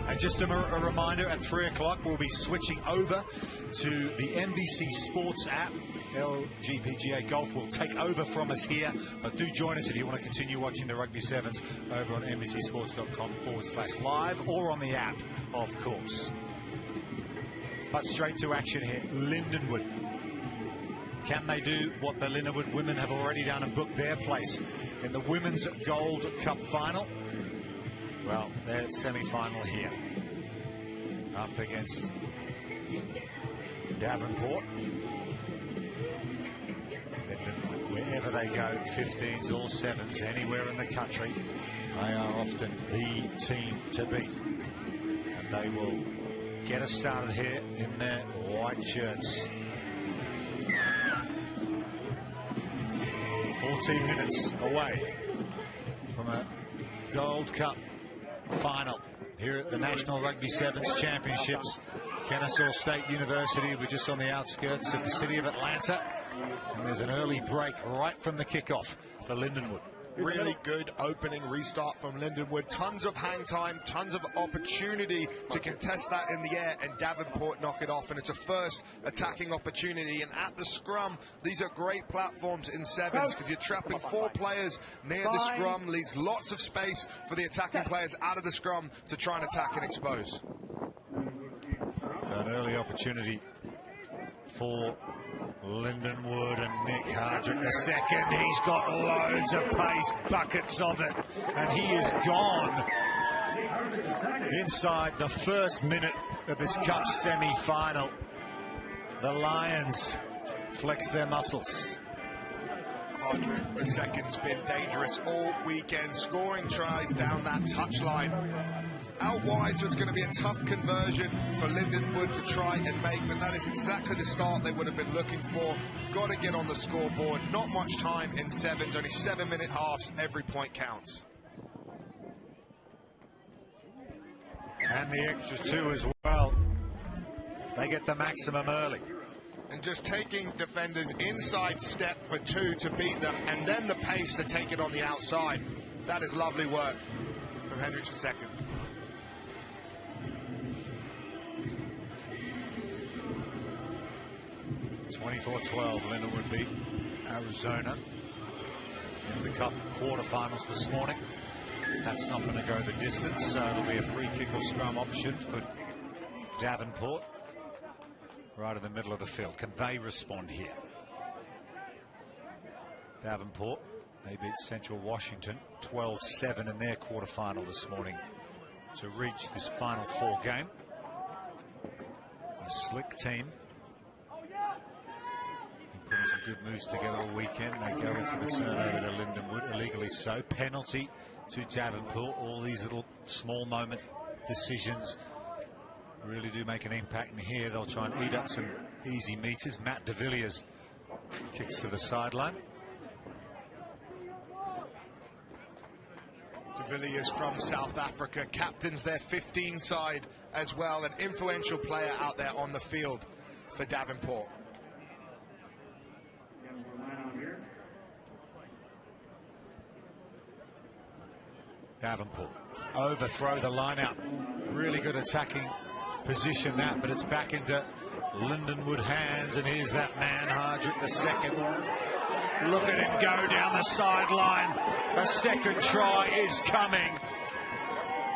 And just a reminder, at 3 o'clock we'll be switching over to the NBC Sports app. LGPGA Golf will take over from us here, but do join us if you want to continue watching the Rugby Sevens over on NBCSports.com/live or on the app, of course. But straight to action here, Lindenwood. Can they do what the Lindenwood women have already done and book their place in the Women's Gold Cup final? Well, they're semi-final here, up against Davenport. Wherever they go, 15s or 7s, anywhere in the country, they are often the team to beat. And they will get us started here in their white shirts. 14 minutes away from a Gold Cup final here at the National Rugby Sevens Championships. Kennesaw State University, we're just on the outskirts of the city of Atlanta. And there's an early break right from the kickoff for Lindenwood. Really good opening restart from Lindenwood. Tons of hang time, tons of opportunity to contest that in the air, and Davenport knock it off, and it's a first attacking opportunity. And at the scrum, these are great platforms in 7s because you're trapping 4 players near the scrum, leaves lots of space for the attacking players out of the scrum to try and attack and expose. An early opportunity for Lindenwood, and Nick Hardrick the second. He's got loads of pace, buckets of it, and he is gone inside the first minute of this Cup semi-final. The Lions flex their muscles. Hardrick the second's been dangerous all weekend, scoring tries down that touchline. out wide, so it's going to be a tough conversion for Lindenwood to try and make, but that is exactly the start they would have been looking for. Got to get on the scoreboard. Not much time in sevens, only 7-minute halves. Every point counts. And the extra 2 as well. They get the maximum early. And just taking defenders inside step for 2 to beat them, and then the pace to take it on the outside. That is lovely work from Hendricks II. 24-12, Lindenwood beat Arizona in the Cup quarterfinals this morning. That's not going to go the distance, so it'll be a free kick or scrum option for Davenport. Right in the middle of the field. Can they respond here? Davenport, they beat Central Washington 12-7 in their quarterfinal this morning to reach this Final Four game. A slick team. Putting some good moves together all weekend. They go in for the turnover to Lindenwood, illegally so. Penalty to Davenport. All these little small moment decisions really do make an impact, and here they'll try and eat up some easy meters. Matt de Villiers kicks to the sideline. De Villiers from South Africa captains their 15 side as well, an influential player out there on the field for Davenport. Davenport overthrow the line out. Really good attacking position that, but it's back into Lindenwood hands, and here's that man, Hardrick II. Look at him go down the sideline. A second try is coming.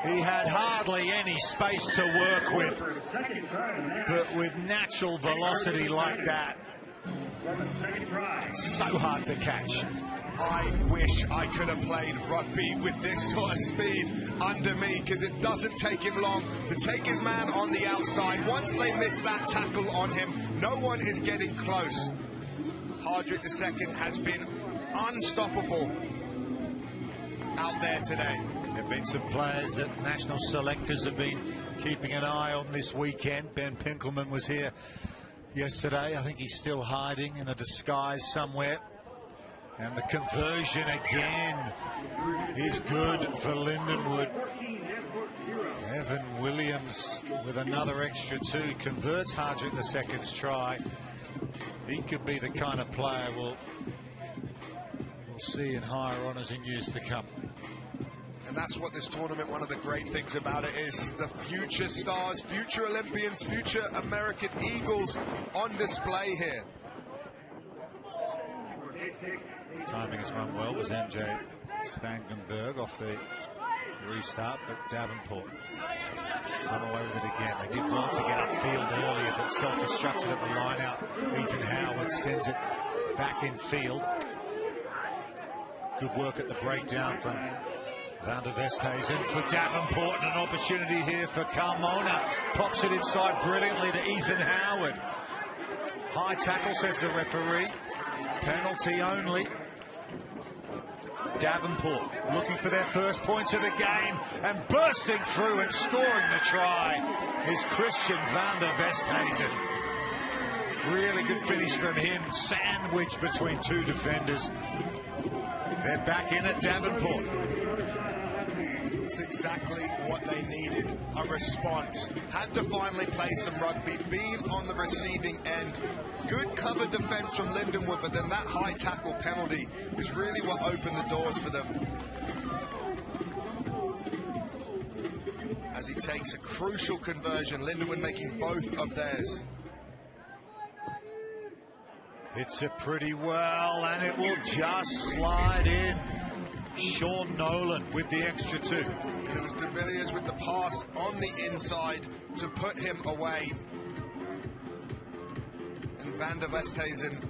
He had hardly any space to work with, but with natural velocity like that, so hard to catch. I wish I could have played rugby with this sort of speed under me, because it doesn't take him long to take his man on the outside. Once they miss that tackle on him, no one is getting close. Hardrick II has been unstoppable out there today. There have been some players that national selectors have been keeping an eye on this weekend. Ben Pinkelman was here yesterday. I think he's still hiding in a disguise somewhere. And the conversion again is good for Lindenwood. Evan Williams with another extra 2 converts Hardrick II's try. He could be the kind of player we'll see in higher honours in years to come. And that's what this tournament, one of the great things about it, is the future stars, future Olympians, future American Eagles on display here. Timing has run well, was MJ Spangenberg off the restart, but Davenport come away with it again. They did well to get upfield earlier, but self-destructed at the line out. Ethan Howard sends it back in field. Good work at the breakdown from Van der Westhuizen for Davenport, and an opportunity here for Carmona. Pops it inside brilliantly to Ethan Howard. High tackle, says the referee. Penalty only. Davenport looking for their first points of the game, and bursting through and scoring the try is Christian Van der Westhuizen. Really good finish from him, sandwiched between 2 defenders. They're back in at Davenport. It's exactly what they needed, a response. Had to finally play some rugby, being on the receiving end. Good cover defense from Lindenwood, but then that high tackle penalty was really what opened the doors for them. As he takes a crucial conversion, Lindenwood making both of theirs. Hits it pretty well, and it will just slide in. Sean Nolan with the extra 2. And it was de Villiers with the pass on the inside to put him away. And Van der Westhuizen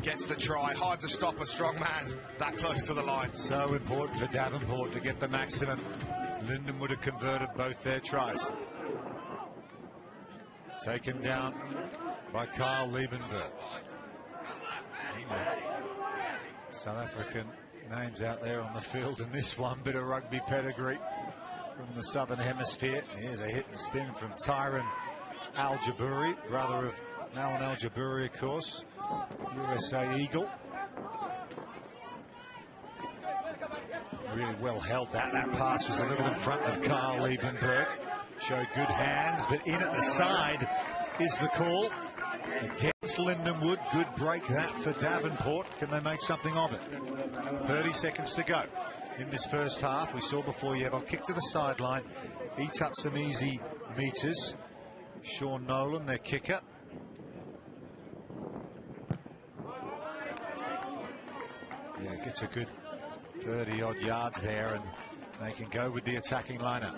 gets the try. Hard to stop a strong man that close to the line. So important for Davenport to get the maximum. Linden would have converted both their tries. Taken down by Kyle Liebenberg. South African names out there on the field in this one. Bit of rugby pedigree. from the Southern Hemisphere. Here's a hit and spin from Tyron Al-Jabouri, brother of Nawan Al-Jabouri, of course, USA Eagle. Really well held that. That pass was a little in front of Carl Liebenberg. Showed good hands, but in at the side is the call. Against Lindenwood, good break that for Davenport. Can they make something of it? 30 seconds to go in this first half. We saw before, yeah, they'll kick to the sideline, eats up some easy meters. Sean Nolan, their kicker. Yeah, gets a good 30-odd yards there, and they can go with the attacking lineup.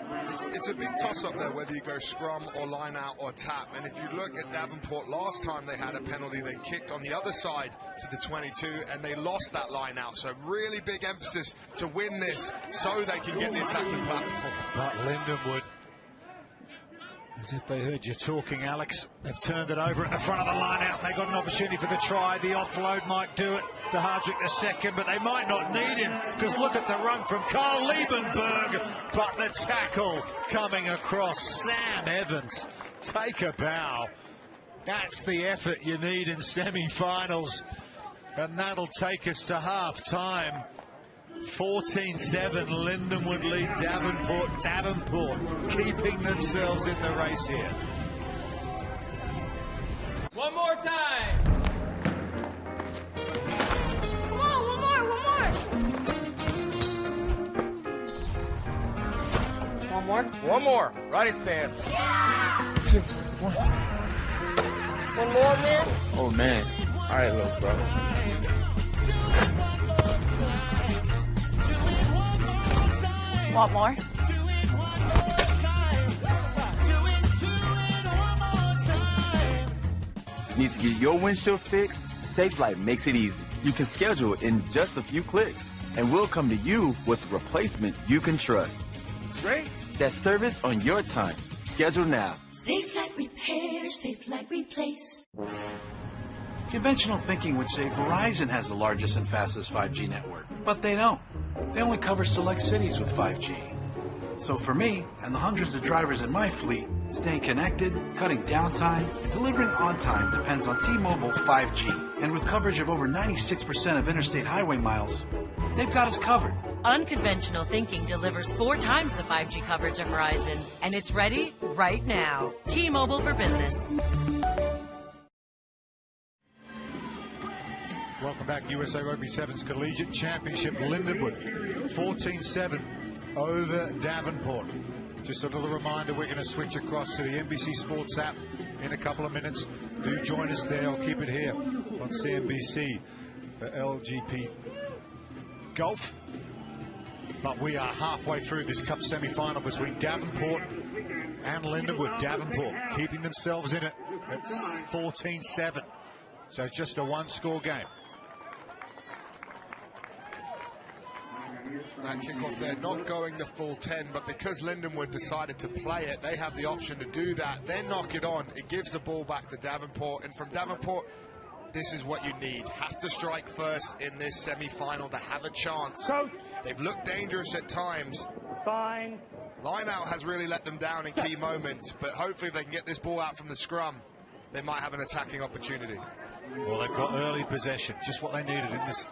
It's a big toss-up there, whether you go scrum or line-out or tap. And if you look at Davenport, last time they had a penalty, they kicked on the other side to the 22, and they lost that line-out. So really big emphasis to win this so they can get the attacking platform. But Lindenwood, as if they heard you talking, Alex, they've turned it over at the front of the line-out. They got an opportunity for the try. The offload might do it to Hardrick the second, but they might not need him, because look at the run from Carl Liebenberg. But the tackle coming across. Sam Evans, take a bow. That's the effort you need in semi-finals, and that'll take us to half-time. 14-7, Lindenwood lead Davenport. Davenport keeping themselves in the race here. One more time. Come on, one more. One more? One more. Righty stance. Yeah! 2, 1. One more, man? Oh, man. All right, little bro. Want more? Need to get your windshield fixed? Safelite makes it easy. You can schedule it in just a few clicks, and we'll come to you with a replacement you can trust. It's great. That's service on your time. Schedule now. Safelite Repair, Safelite Replace. Conventional thinking would say Verizon has the largest and fastest 5G network, but they don't. They only cover select cities with 5G. So for me, and the hundreds of drivers in my fleet, staying connected, cutting downtime, and delivering on time depends on T-Mobile 5G. And with coverage of over 96% of interstate highway miles, they've got us covered. Unconventional thinking delivers 4 times the 5G coverage of Verizon, and it's ready right now. T-Mobile for Business. Welcome back, USA7s Collegiate Championship. Lindenwood 14-7 over Davenport. Just a little reminder, we're going to switch across to the NBC Sports app in a couple of minutes. Do join us there. I'll keep it here on CNBC for LGP Golf. But we are halfway through this Cup semi-final between Davenport and Lindenwood. Davenport keeping themselves in it. It's 14-7. So just a one-score game. That kickoff there, not going the full 10, but because Lindenwood decided to play it, they have the option to do that. Then knock it on. It gives the ball back to Davenport, and from Davenport, this is what you need. Have to strike first in this semi-final to have a chance. Coach. They've looked dangerous at times. Fine. Line-out has really let them down in key moments, but hopefully if they can get this ball out from the scrum, they might have an attacking opportunity. Well, they've got early possession, just what they needed in this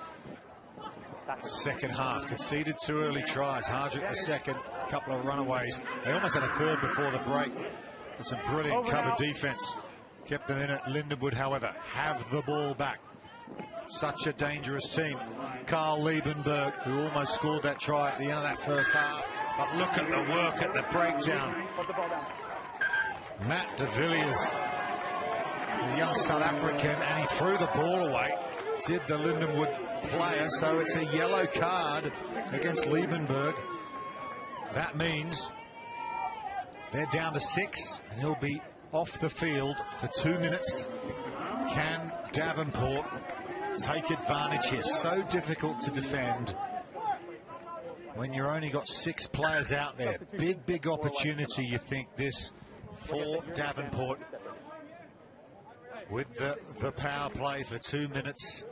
second half. Conceded 2 early tries. Hardrick the second, a couple of runaways. They almost had a third before the break with some brilliant cover defense. Kept them in it. Lindenwood, however, have the ball back. Such a dangerous team. Carl Liebenberg, who almost scored that try at the end of that first half. But look at the work at the breakdown. Matt de Villiers, the young South African, and he threw the ball away. Did the Lindenwood player, so it's a yellow card against Liebenberg. That means they're down to 6, and he'll be off the field for 2 minutes. Can Davenport take advantage here? So difficult to defend when you're only got 6 players out there. Big opportunity, you think, this for Davenport with the power play for 2 minutes.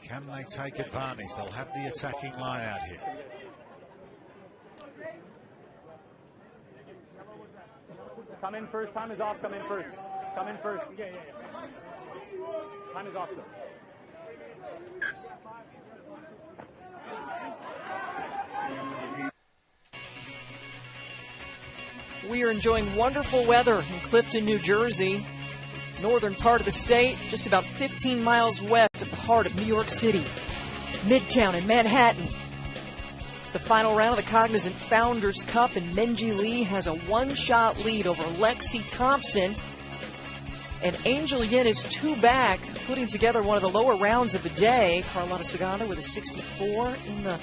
Can they take advantage? They'll have the attacking line out here. Come in first. Time is off. Come in first. Come in first. Yeah. Time is off. We are enjoying wonderful weather in Clifton, New Jersey, northern part of the state, just about 15 miles west of the heart of New York City, Midtown and Manhattan. It's the final round of the Cognizant Founders Cup, and Minji Lee has a one-shot lead over Lexi Thompson. And Angel Yin is 2 back, putting together one of the lower rounds of the day. Carlotta Sagana with a 64 in the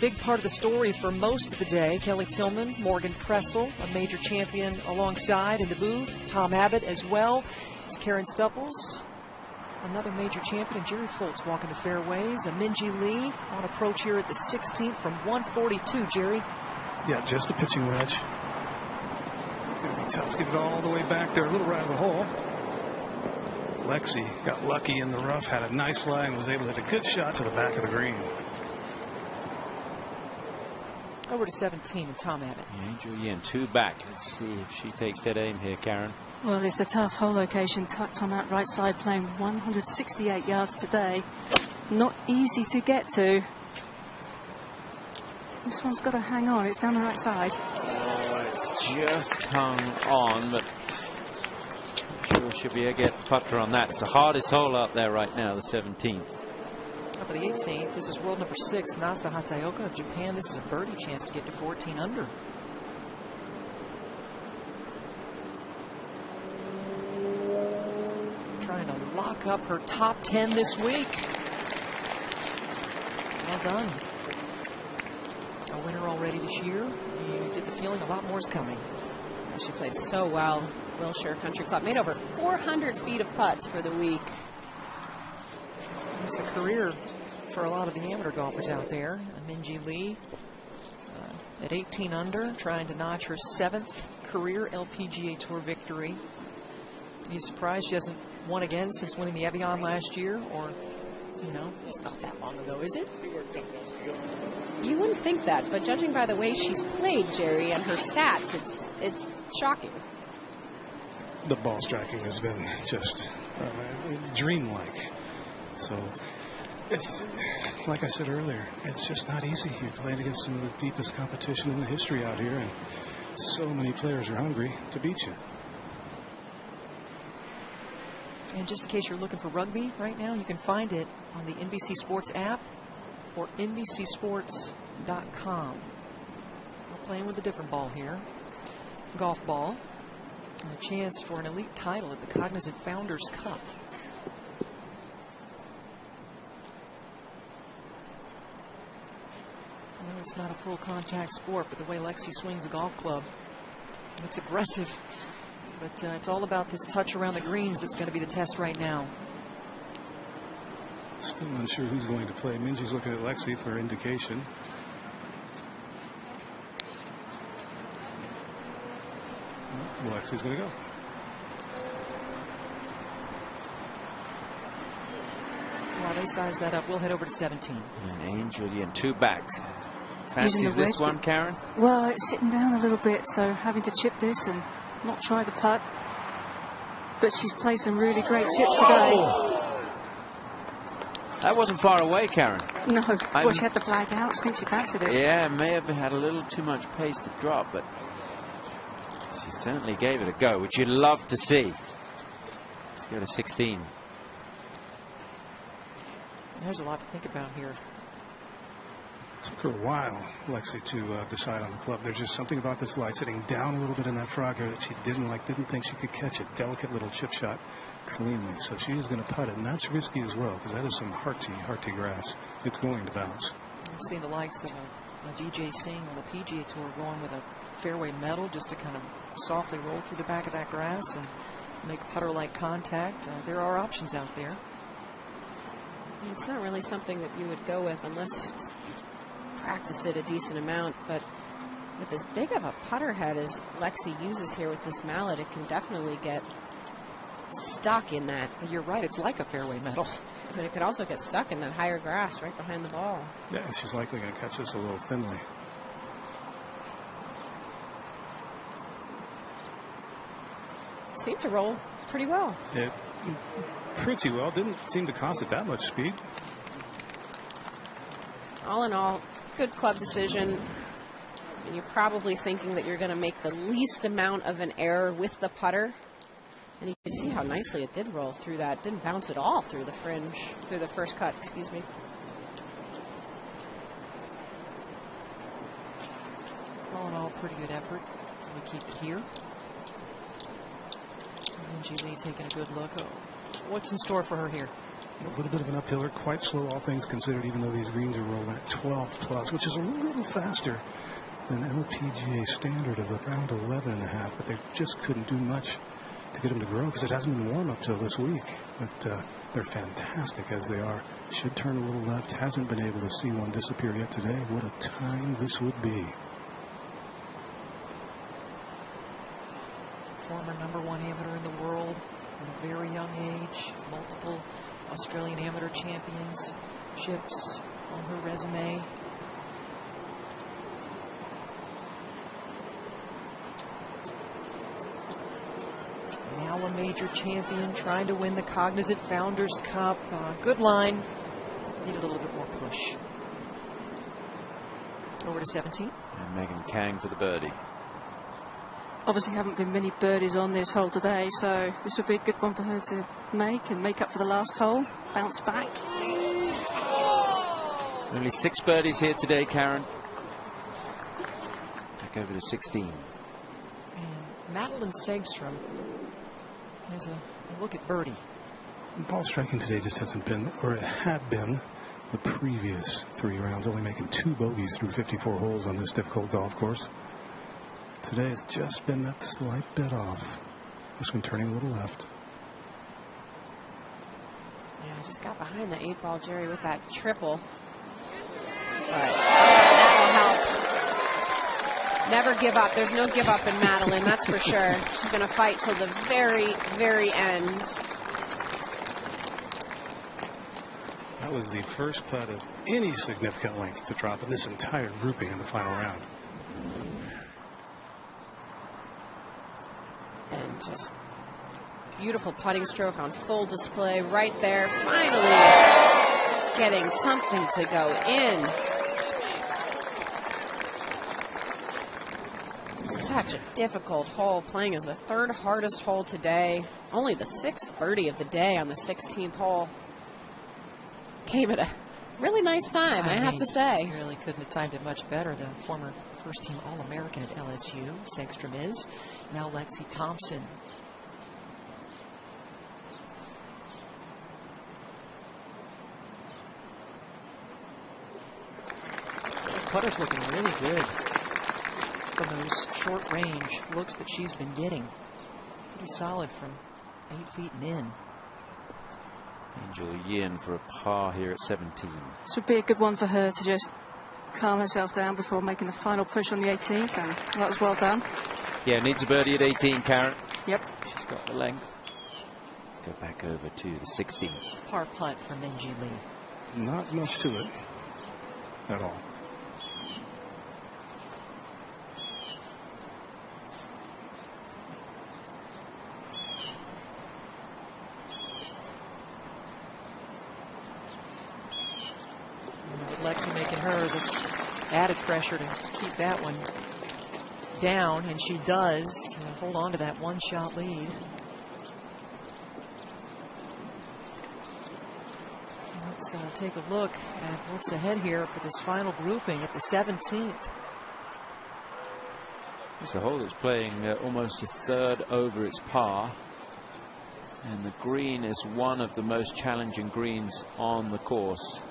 big part of the story for most of the day. Kelly Tillman, Morgan Pressel, a major champion alongside in the booth. Tom Abbott as well. It's Karen Stupples, another major champion, and Jerry Foltz walking the fairways. A Minji Lee on approach here at the 16th from 142, Jerry. Yeah, just a pitching wedge. Going to be tough to get it all the way back there, a little right of the hole. Lexi got lucky in the rough, had a nice lie, and was able to hit a good shot to the back of the green. Over to 17 and Tom Abbott. Angel Yin 2 back. Let's see if she takes that aim here, Karen. Well, it's a tough hole location, tucked on that right side, playing 168 yards today. Not easy to get to. This one's got to hang on. It's down the right side. Oh, it's just hung on, but I'm sure she'll be able to get a putter on that. It's the hardest hole out there right now, the 17th. Up at the 18th, this is world number 6, Nasa Hataoka of Japan. This is a birdie chance to get to 14 under. Trying to lock up her top 10 this week. Well done. A winner already this year. You get the feeling a lot more is coming. She played so well. Wilshire Country Club made over 400 feet of putts for the week. It's a career for a lot of the amateur golfers out there. Minji Lee at 18 under, trying to notch her 7th career LPGA Tour victory. Are you surprised she hasn't won again since winning the Evian last year? Or, you know, it's not that long ago, is it? You wouldn't think that, but judging by the way she's played, Jerry, and her stats, it's shocking. The ball striking has been just dreamlike. So it's like I said earlier, it's just not easy. You're playing against some of the deepest competition in the history out here, and so many players are hungry to beat you. And just in case you're looking for rugby right now, you can find it on the NBC Sports app or NBCSports.com. We're playing with a different ball here, golf ball, and a chance for an elite title at the Cognizant Founders Cup. It's not a full contact sport, but the way Lexi swings a golf club, it's aggressive. But it's all about this touch around the greens that's going to be the test right now. Still unsure who's going to play. Minji's looking at Lexi for indication. Well, Lexi's going to go. While they size that up, we'll head over to 17. And Angel Yin 2 backs. Fancies this one, Karen? Well, it's sitting down a little bit, so having to chip this and not try the putt. But she's played some really great chips today. Oh. That wasn't far away, Karen. No, well, she had the flag out. I think she fancied it. Yeah, may have had a little too much pace to drop, but she certainly gave it a go, which you'd love to see. Let's go to 16. There's a lot to think about here. Took her a while, Lexi, to decide on the club. There's just something about this lie sitting down a little bit in that frog here that she didn't like, didn't think she could catch it. Delicate little chip shot cleanly. So she is going to putt it, and that's risky as well, because that is some hearty grass. It's going to bounce. I've seen the likes of a DJ Singh on the PGA Tour going with a fairway metal just to kind of softly roll through the back of that grass and make putter-like contact. There are options out there. It's not really something that you would go with unless it's practiced it a decent amount, but with as big of a putter head as Lexi uses here with this mallet, it can definitely get stuck in that. You're right, it's like a fairway metal. But it could also get stuck in that higher grass right behind the ball. Yeah, she's likely going to catch this a little thinly. seemed to roll pretty well. Pretty well. Didn't seem to cost it that much speed. All in all, good club decision. And you're probably thinking that you're going to make the least amount of an error with the putter. And you can see how nicely it did roll through that. Didn't bounce at all through the fringe, through the first cut, excuse me. All in all, pretty good effort. So we keep it here. Minjee Lee taking a good look. What's in store for her here? A little bit of an uphill, quite slow, all things considered, even though these greens are rolling at 12 plus, which is a little faster than LPGA standard of around 11.5, but they just couldn't do much to get them to grow because it hasn't been warm up till this week. But they're fantastic as they are. Should turn a little left. Hasn't been able to see one disappear yet today. What a time this would be. Former #1 amateur in the world at a very young age. Multiple Australian amateur championships on her resume. Now a major champion trying to win the Cognizant Founders Cup. Good line. Needed a little bit more push. Over to 17. And Megan Kang for the birdie. Obviously haven't been many birdies on this hole today, so this would be a good one for her to make up for the last hole. Bounce back. Only 6 birdies here today, Karen. Back over to 16. And Madeline Segstrom has a look at birdie. Ball striking today just hasn't been, or it had been, the previous 3 rounds, only making 2 bogeys through 54 holes on this difficult golf course. Today it's just been that slight bit off. This one turning a little left. Yeah, just got behind the 8-ball, Jerry, with that triple. But that'll help. Never give up. There's no give up in Madeline, that's for sure. She's going to fight till the very, very end. That was the first putt of any significant length to drop in this entire grouping in the final round. And just beautiful putting stroke on full display right there. Finally getting something to go in. Such a difficult hole, playing as the 3rd hardest hole today. Only the 6th birdie of the day on the 16th hole. Came at a really nice time, I have to say. Really couldn't have timed it much better. The former first-team All-American at LSU, Segstrom is. Now Lexi Thompson. The putter's looking really good from those short range looks that she's been getting. Pretty solid from 8 feet and in. Angel Yin for a par here at 17. This would be a good one for her to just calm herself down before making the final push on the 18th, and that was well done. Yeah, needs a birdie at 18, Karen. Yep. She's got the length. Let's go back over to the 16th. Par putt for Minjee Lee. Not much to it at all. Lexi making hers, it's added pressure to keep that one down, and she does to hold on to that 1-shot lead. Let's take a look at what's ahead here for this final grouping at the 17th. It's a hole that's playing almost a 1/3 over its par, and the green is one of the most challenging greens on the course.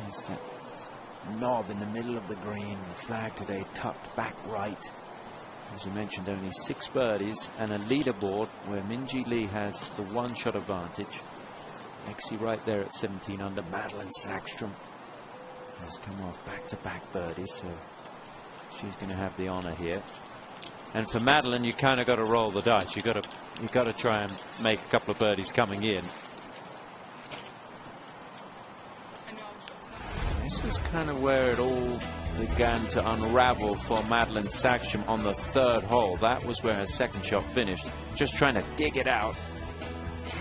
There's that knob in the middle of the green. The flag today tucked back right. As you mentioned, only 6 birdies and a leaderboard where Minjee Lee has the 1-shot advantage. Lexi right there at 17 under. Madeline Segstrom has come off back-to-back birdies, so she's going to have the honor here. And for Madeline, you kind of got to roll the dice. You got to try and make a couple of birdies coming in. This is kind of where it all began to unravel for Madeline Saxham on the 3rd hole. That was where her second shot finished. Just trying to dig it out.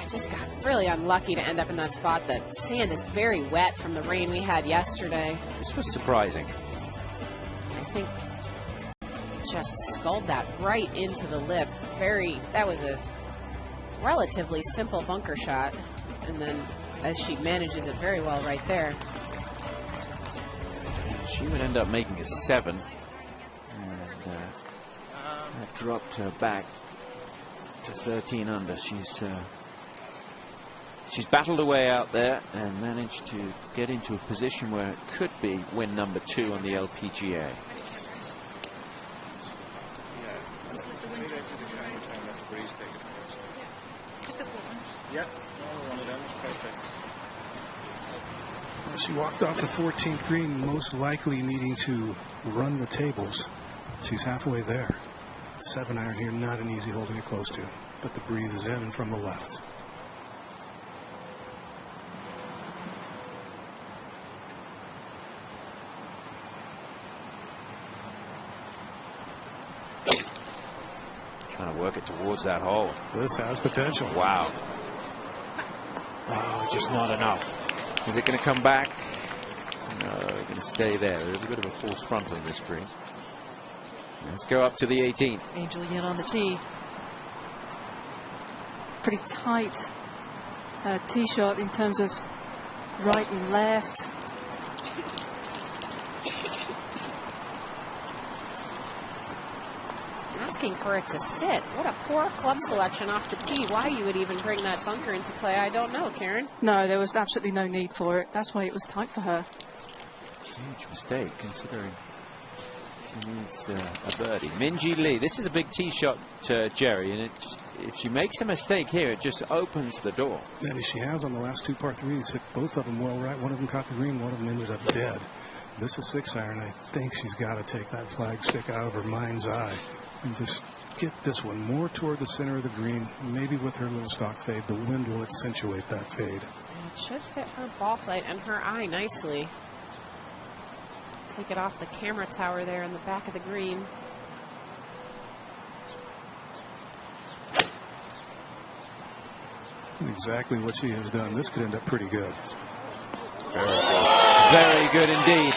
I just got really unlucky to end up in that spot. The sand is very wet from the rain we had yesterday. This was surprising. I think just sculled that right into the lip. That was a relatively simple bunker shot. And then as she manages it very well right there. She would end up making a 7. And that dropped her back to 13 under. She's battled away out there and managed to get into a position where it could be win number 2 on the LPGA. She walked off the 14th green, most likely needing to run the tables. She's halfway there. 7-iron here, not an easy hole to get close to, but the breeze is in from the left. Trying to work it towards that hole. This has potential. Wow. Oh, just not enough. Is it going to come back? No, it's going to stay there. There's a bit of a false front on this green. Let's go up to the 18th. Angel Yin on the tee. Pretty tight tee shot in terms of right and left. Asking for it to sit. What a poor club selection off the tee. Why you would even bring that bunker into play, I don't know, Karen. No, there was absolutely no need for it. That's why it was tight for her. Huge mistake, considering she needs a birdie. Minjee Lee, this is a big tee shot, Jerry, and if she makes a mistake here, it just opens the door. And she has on the last 2 par 3s, hit both of them well right. One of them caught the green, one of them ended up dead. This is 6-iron. I think she's got to take that flagstick out of her mind's eye and just get this one more toward the center of the green. Maybe with her little stock fade, the wind will accentuate that fade. It should fit her ball flight and her eye nicely. Take it off the camera tower there in the back of the green. Exactly what she has done. This could end up pretty good. Very good. Very good indeed.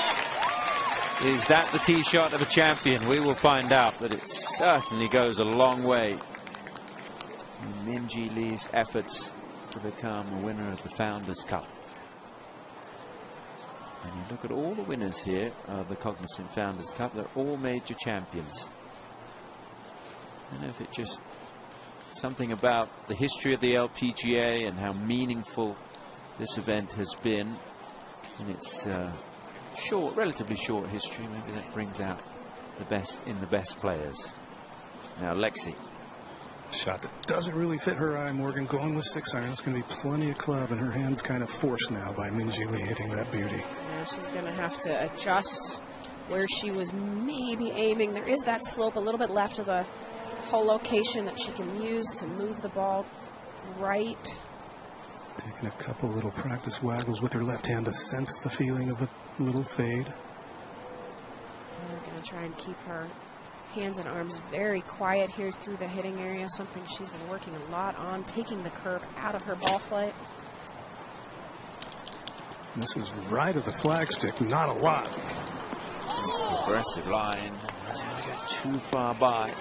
Is that the tee shot of a champion? We will find out, but it certainly goes a long way in Minjee Lee's efforts to become a winner of the Founders Cup. And you look at all the winners here of the Cognizant Founders Cup, they're all major champions. I don't know if it just something about the history of the LPGA and how meaningful this event has been in its relatively short history. Maybe that brings out the best in the best players. Now Lexi. Shot that doesn't really fit her eye, Morgan. Going with 6-iron. It's going to be plenty of club, and her hand's kind of forced now by Minjee Lee hitting that beauty. Yeah, she's going to have to adjust where she was maybe aiming. There is that slope a little bit left of the hole location that she can use to move the ball right. Taking a couple little practice waggles with her left hand to sense the feeling of a little fade. We're going to try and keep her hands and arms very quiet here through the hitting area, something she's been working a lot on, taking the curve out of her ball flight. This is right of the flagstick, not a lot. Aggressive line, doesn't want to go too far by.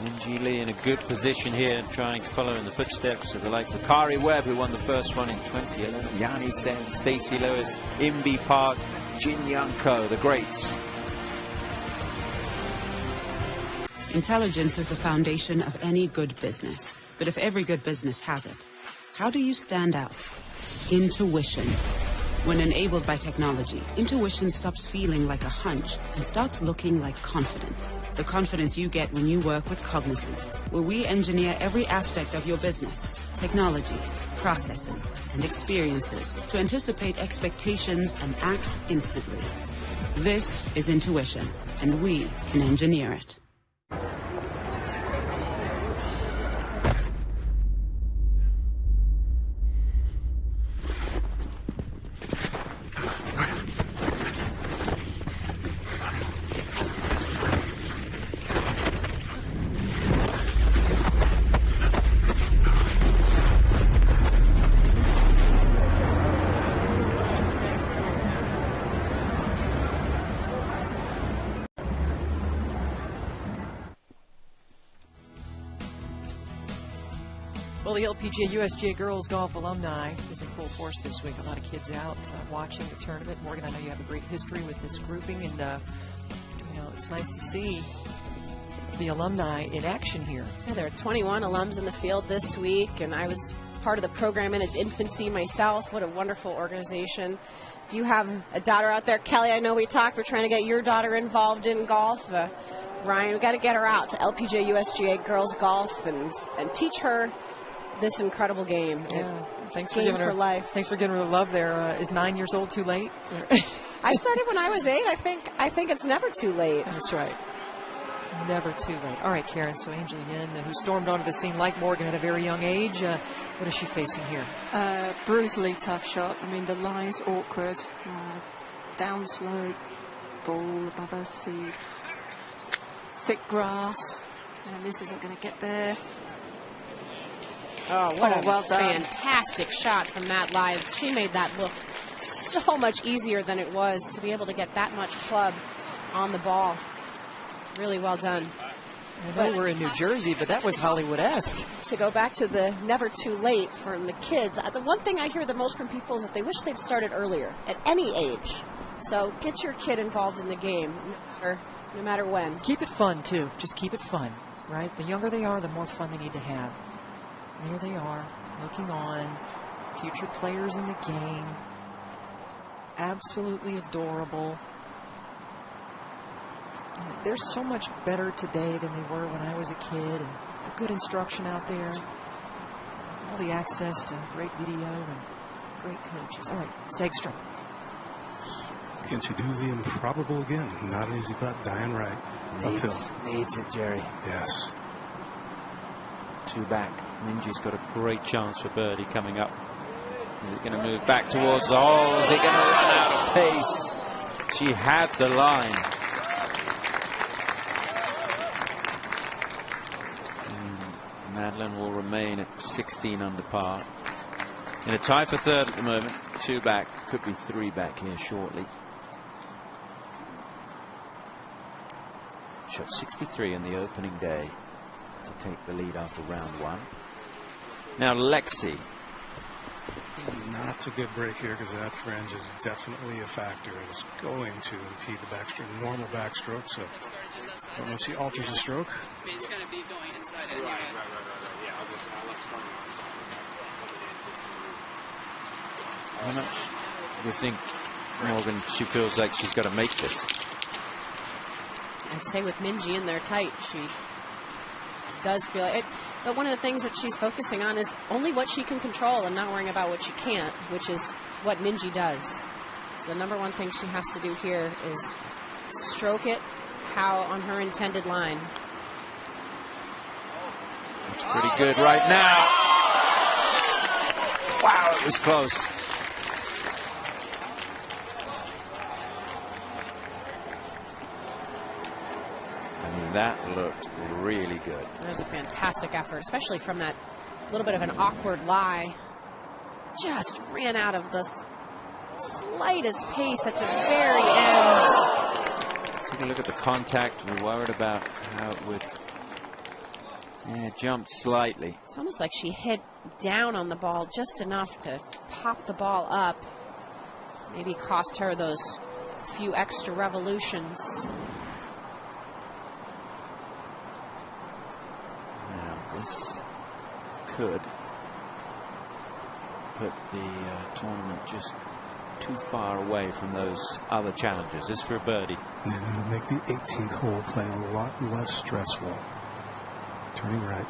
Minjee Lee in a good position here, trying to follow in the footsteps of the likes of Kari Webb, who won the first one in 2011. Yanni Sen, Stacey Lewis, Imbi Park, Jin Young Ko, the greats. Intelligence is the foundation of any good business. But if every good business has it, how do you stand out? Intuition. When enabled by technology, intuition stops feeling like a hunch and starts looking like confidence. The confidence you get when you work with Cognizant, where we engineer every aspect of your business, technology, processes, and experiences to anticipate expectations and act instantly. This is intuition, and we can engineer it. Well, the LPGA USGA Girls Golf Alumni is in full force this week. A lot of kids out watching the tournament. Morgan, I know you have a great history with this grouping, and you know, it's nice to see the alumni in action here. Yeah, there are 21 alums in the field this week, and I was part of the program in its infancy myself. What a wonderful organization. If you have a daughter out there, Kelly, I know we talked, we're trying to get your daughter involved in golf. Ryan, we've got to get her out to LPGA USGA Girls Golf and teach her this incredible game. Yeah, thanks for giving her life. Thanks for giving her the love there. Is 9 years old too late? I started when I was 8. I think it's never too late. That's right. Never too late. All right, Karen, so Angel Yin, who stormed onto the scene like Morgan at a very young age, what is she facing here? Brutally tough shot. I mean, the lie's awkward. Down slope, ball above her feet. Thick grass. And this isn't going to get there. Oh, what a well done. Fantastic shot from that lie. She made that look so much easier than it was to be able to get that much club on the ball. Really well done. I know we're in New Jersey, but that was Hollywood-esque. To go back to the never too late from the kids, the one thing I hear the most from people is that they wish they'd started earlier, at any age. So get your kid involved in the game, no matter when. Keep it fun, too. Just keep it fun, right? The younger they are, the more fun they need to have. There they are, looking on. Future players in the game. Absolutely adorable. They're so much better today than they were when I was a kid, and the good instruction out there, all the access to great video and great coaches. All right, Segstrom. Can she do the improbable again? Not an easy putt, dying right. Uphill. Needs it, Jerry. Yes. 2 back. Minji's got a great chance for birdie coming up. Is it going to move back towards the hole? Is it going to run out of pace? She had the line. Madeline will remain at 16 under par. In a tie for third at the moment. 2 back. Could be 3 back here shortly. Shot 63 in the opening day to take the lead after round 1. Now Lexi. Not a good break here because that fringe is definitely a factor. It is going to impede the backstroke, normal backstroke. So I don't know if she alters the stroke. It's going to be going inside anyway. How much do you think, Morgan, she feels like she's got to make this? I'd say with Minji in there tight, she does feel it. But one of the things that she's focusing on is only what she can control and not worrying about what she can't, which is what Minji does. So the number one thing she has to do here is stroke it how on her intended line. It's pretty good right now. Wow, it was close. I mean, that looked really good. It was a fantastic effort, especially from that little bit of an awkward lie. Just ran out of the slightest pace at the very end. Take a look at the contact. We're worried about how it would jump slightly. It's almost like she hit down on the ball just enough to pop the ball up. Maybe cost her those few extra revolutions. Now this could put the tournament just too far away from those other challenges. This for a birdie. And then it'll make the 18th hole play a lot less stressful. Turning right.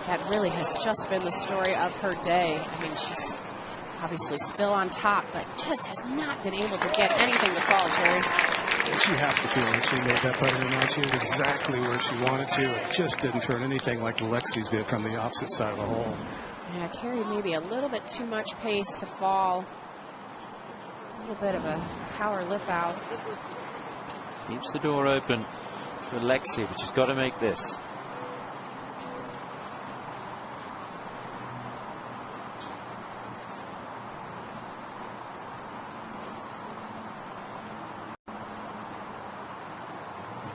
That really has just been the story of her day. I mean, she's obviously still on top, but just has not been able to get anything to fall, Jerry. She has to feel like she made that putt in the night. She was exactly where she wanted to. It just didn't turn anything like Lexi's did from the opposite side of the hole. Yeah, carried maybe a little bit too much pace to fall. A little bit of a power lip out. Keeps the door open for Lexi, but she's got to make this.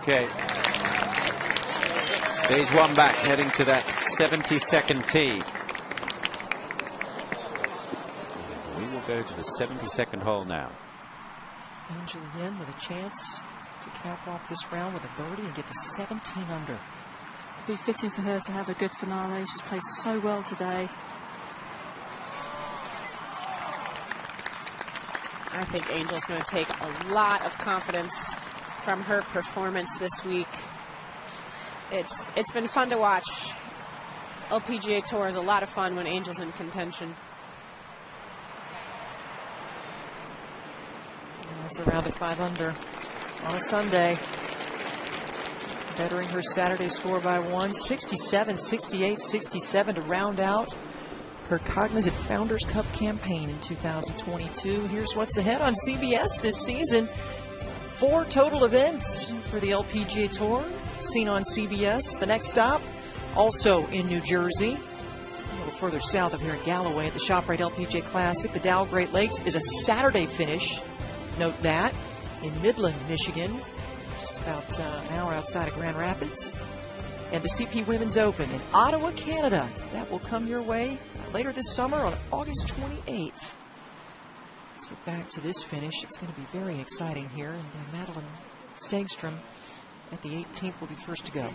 Okay. Stage one back, heading to that 72nd tee. We will go to the 72nd hole now. Angel Yin with a chance to cap off this round with a birdie and get to 17 under. It'd be fitting for her to have a good finale. She's played so well today. I think Angel's going to take a lot of confidence from her performance this week. It's been fun to watch. LPGA Tour is a lot of fun when Angel's in contention. That's around at 5 under on a Sunday. Bettering her Saturday score by 1, 67, 68, 67 to round out her Cognizant Founders Cup campaign in 2022. Here's what's ahead on CBS this season. 4 total events for the LPGA Tour, seen on CBS. The next stop, also in New Jersey, a little further south of here in Galloway at the ShopRite LPGA Classic. The Dow Great Lakes is a Saturday finish. Note that, in Midland, Michigan, just about an hour outside of Grand Rapids. And the CP Women's Open in Ottawa, Canada. That will come your way later this summer on August 28th. Let's get back to this finish. It's going to be very exciting here. And Madeline Sagstrom at the 18th will be first to go.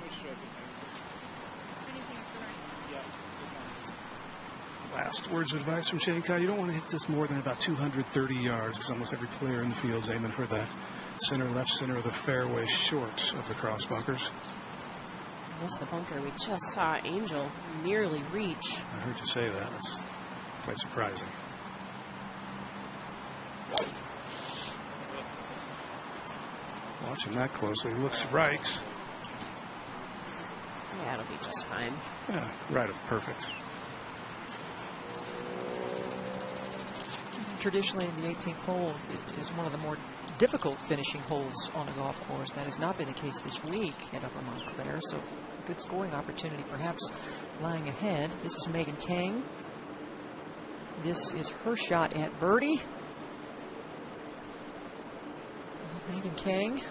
Last words of advice from Shane Kai. You don't want to hit this more than about 230 yards because almost every player in the field is aiming for that center, left center of the fairway, short of the cross bunkers. What's the bunker we just saw Angel nearly reach? I heard you say that. That's quite surprising. Watching that closely. Looks right. Yeah, it'll be just fine. Yeah, right up perfect. Traditionally, in the 18th hole, it is one of the more difficult finishing holes on a golf course. That has not been the case this week at Upper Montclair, so a good scoring opportunity perhaps lying ahead. This is Megan Kang. This is her shot at birdie. Megan Kang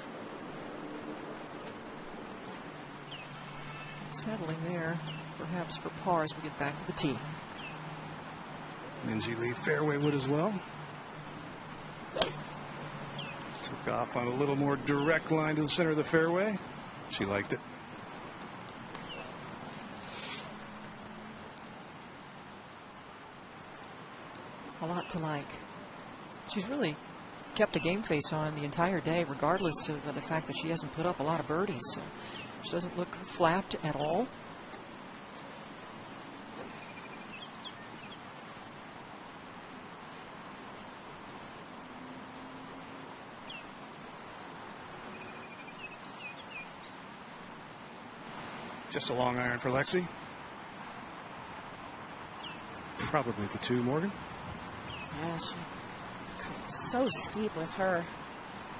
settling there, perhaps for par as we get back to the tee. Minjee Lee fairway wood as well. Took off on a little more direct line to the center of the fairway. She liked it. A lot to like. She's really kept a game face on the entire day, regardless of the fact that she hasn't put up a lot of birdies. So she doesn't look flapped at all. Just a long iron for Lexi. Probably the 2, Morgan. Yeah, she's so steep with her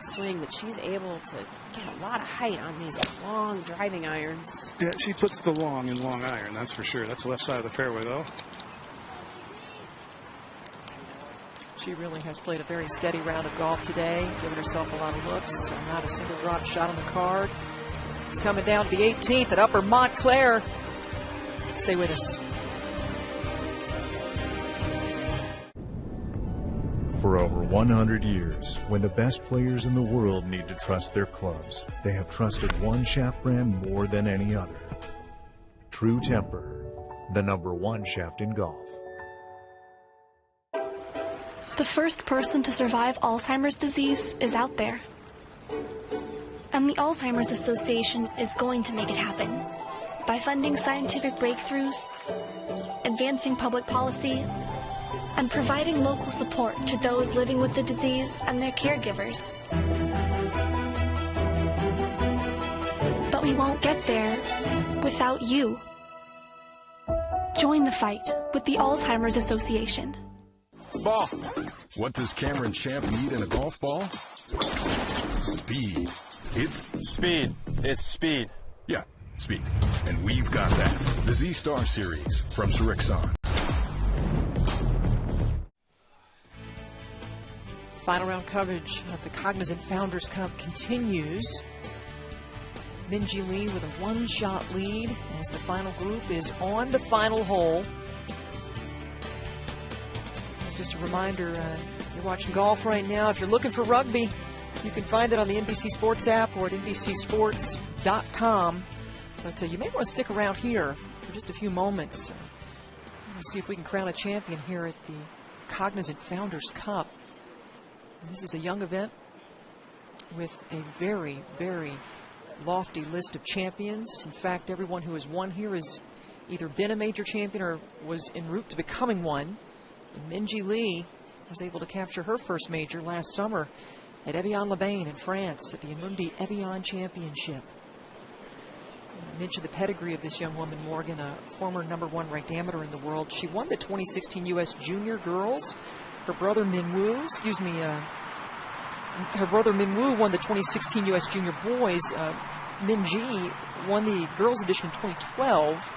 swing that she's able to get a lot of height on these long driving irons. Yeah, she puts the long in long iron, that's for sure. That's the left side of the fairway, though. She really has played a very steady round of golf today, given herself a lot of looks. Not a single drop shot on the card. It's coming down to the 18th at Upper Montclair. Stay with us. For over 100 years, when the best players in the world need to trust their clubs, they have trusted one shaft brand more than any other. True Temper, the #1 shaft in golf. The first person to survive Alzheimer's disease is out there. And the Alzheimer's Association is going to make it happen by funding scientific breakthroughs, advancing public policy, and providing local support to those living with the disease and their caregivers. But we won't get there without you. Join the fight with the Alzheimer's Association. Ball. What does Cameron Champ need in a golf ball? Speed. It's speed. It's speed. Yeah, speed. And we've got that. The Z-Star Series from Srixon. Final round coverage of the Cognizant Founders Cup continues. Minji Lee with a one-shot lead as the final group is on the final hole. And just a reminder, you're watching golf right now. If you're looking for rugby, you can find it on the NBC Sports app or at NBCSports.com. But you may want to stick around here for just a few moments. We'll see if we can crown a champion here at the Cognizant Founders Cup. And this is a young event with a very, very lofty list of champions. In fact, everyone who has won here has either been a major champion or was en route to becoming one. And Minji Lee was able to capture her first major last summer at Evian-les-Bains in France at the Amundi Evian Championship. I mentioned the pedigree of this young woman, Morgan, a former #1 ranked amateur in the world. She won the 2016 U.S. Junior Girls. Her brother Minwoo won the 2016 U.S. Junior Boys. Minji won the girls edition in 2012.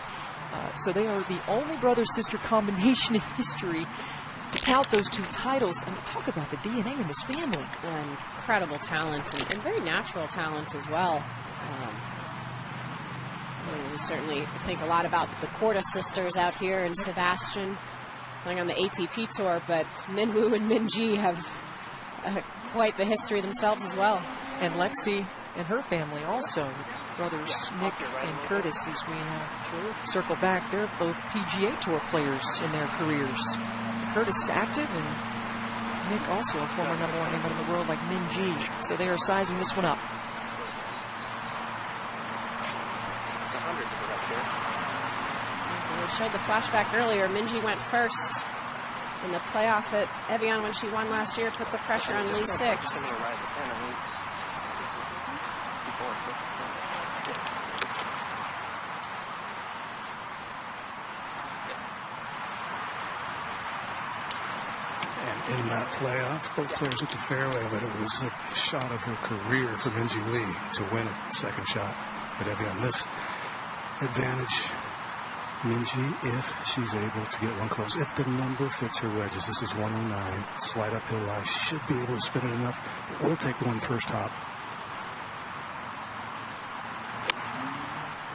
So they are the only brother-sister combination in history to tout those two titles. And talk about the DNA in this family. Incredible talent and very natural talent as well. We certainly think a lot about the Korda sisters out here and Sebastian playing on the ATP Tour, but Minwoo and Minji have quite the history themselves as well. And Lexi and her family also, brothers Nick and Curtis, as we circle back, they're both PGA Tour players in their careers. Curtis active, and Nick also a former #1 amateur in the world like Minji. So they are sizing this one up. We showed the flashback earlier. Minji went first in the playoff at Evian when she won last year, put the pressure on Lee 6. And in that playoff, both players hit the fairway, but it was a shot of her career for Minji Lee to win it. Second shot at Evian. This advantage Minji, if she's able to get one close. If the number fits her wedges, this is 109, slight uphill lie, should be able to spin it enough. It will take one first hop.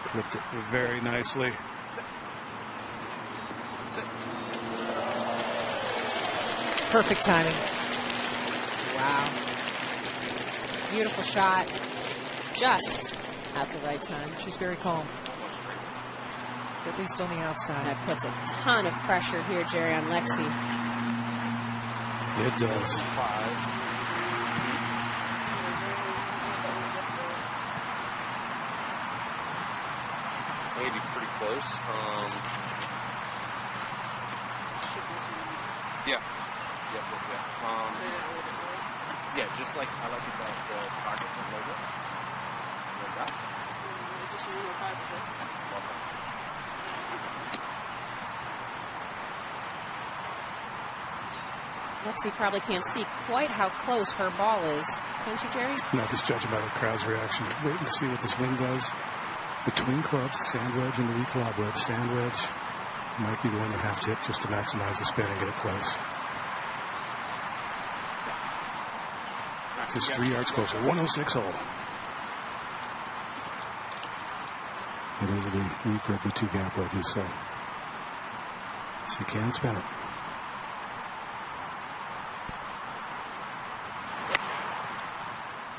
Clipped it very nicely. Perfect timing. Wow. Beautiful shot. Just at the right time. She's very calm. At least on the outside. That puts a ton of pressure here, Jerry, on Lexi. It does. 5. Maybe pretty close. Yeah. Yeah, just like I like it that the Cognizant logo. Like that. Lexi probably can't see quite how close her ball is. Can't you, Jerry? Not just judging by the crowd's reaction. Waiting to see what this wind does. Between clubs, sand wedge and the weak lob wedge. Sand wedge might be the one you have to hit just to maximize the spin and get it close. This is 3 yards closer. 106 hole. It is the weaker of the two gap wedges, so she can spin it.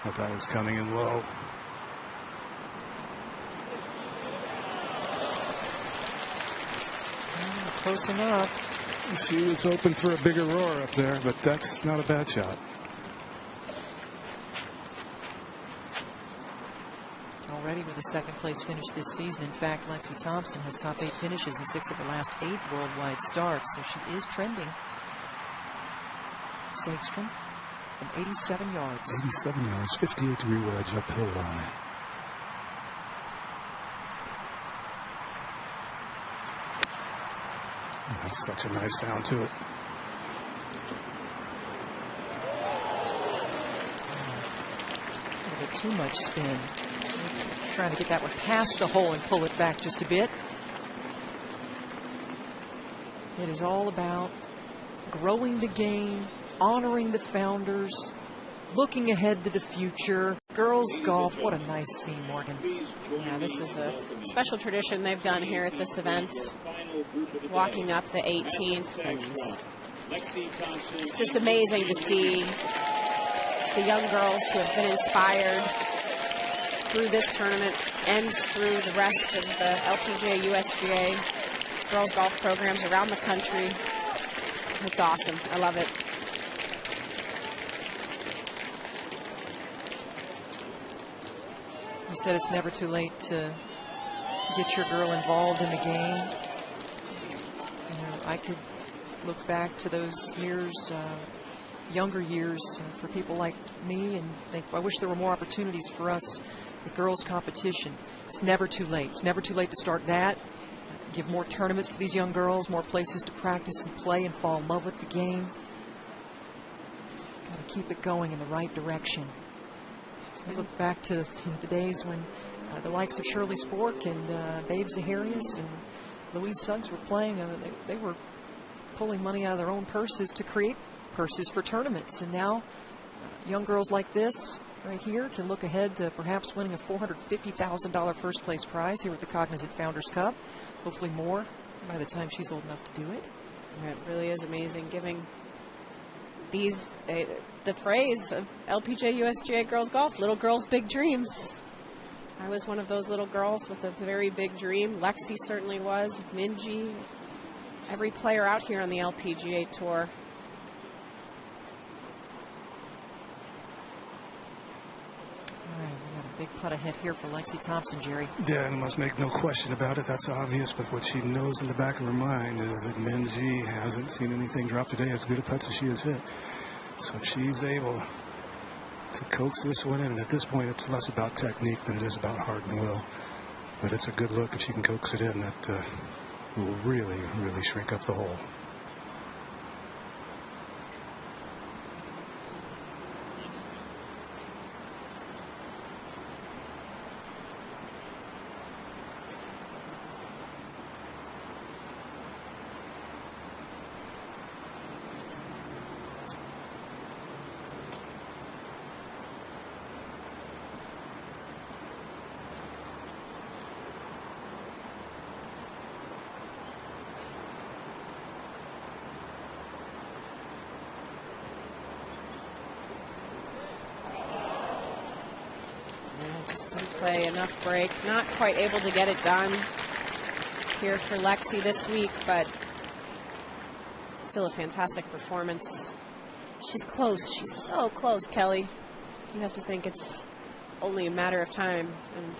But that is coming in low. Close enough. She was hoping for a bigger roar up there, but that's not a bad shot. Already with a second place finish this season. In fact, Lexi Thompson has top 8 finishes in 6 of her last 8 worldwide starts, so she is trending. Sagstrom from 87 yards. 87 yards, 58-degree wedge uphill lie. That's such a nice sound to it. A little bit too much spin. Trying to get that one past the hole and pull it back just a bit. It is all about growing the game, honoring the founders, looking ahead to the future. girls golf. What a nice scene, Morgan. Yeah, this is a special tradition they've done here at this event. Walking up the 18th. And it's just amazing to see the young girls who have been inspired through this tournament and through the rest of the LPGA, USGA girls golf programs around the country. It's awesome. I love it. You said it's never too late to get your girl involved in the game. You know, I could look back to those years, younger years, for people like me, and think, I wish there were more opportunities for us with girls competition. It's never too late. It's never too late to start that. Give more tournaments to these young girls, more places to practice and play and fall in love with the game. Got to keep it going in the right direction. I look back to the days when the likes of Shirley Spork and Babe Zaharias and Louise Suggs were playing. They were pulling money out of their own purses to create purses for tournaments. And now young girls like this right here can look ahead to perhaps winning a $450,000 first place prize here at the Cognizant Founders Cup. Hopefully more by the time she's old enough to do it. Yeah, it really is amazing, giving these the phrase of LPGA USGA girls golf, little girls big dreams. I was one of those little girls with a very big dream. Lexi certainly was, Minji, every player out here on the LPGA tour. All right, we got a big putt ahead here for Lexi Thompson, Jerry. Yeah, and must make no question about it. That's obvious. But what she knows in the back of her mind is that Minji hasn't seen anything drop today as good a putts as she has hit. So if she's able to coax this one in, and at this point it's less about technique than it is about heart and will. But it's a good look if she can coax it in. That will really, really shrink up the hole. Just didn't play enough break. Not quite able to get it done here for Lexi this week, but still a fantastic performance. She's close. She's so close, Kelly. You have to think it's only a matter of time. And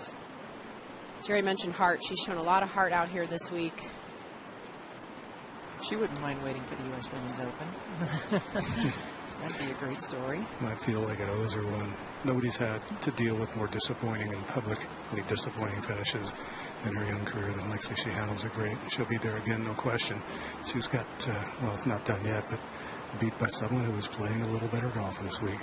Jerry mentioned heart. She's shown a lot of heart out here this week. She wouldn't mind waiting for the U.S. Women's Open. That'd be a great story. Might feel like it owes her one. Nobody's had to deal with more disappointing and publicly disappointing finishes in her young career than Lexi. She handles it great. She'll be there again, no question. She's got, well, it's not done yet, but beat by someone who was playing a little better golf this week.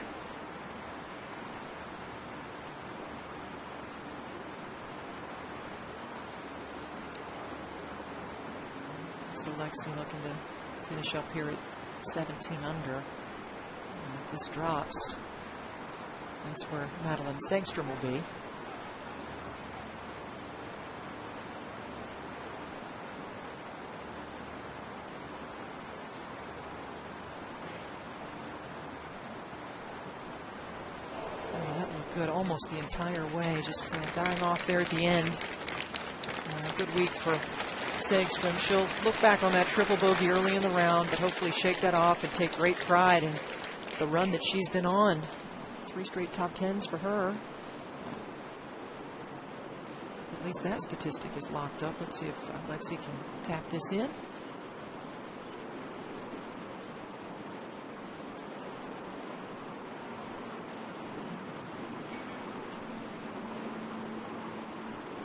So Lexi looking to finish up here at 17 under. And if this drops, that's where Madeline Segstrom will be. Oh, that looked good almost the entire way, just dying off there at the end. Good week for Segstrom. She'll look back on that triple bogey early in the round, but hopefully shake that off and take great pride in the run that she's been on. 3 straight top 10s for her. At least that statistic is locked up. Let's see if Lexi can tap this in.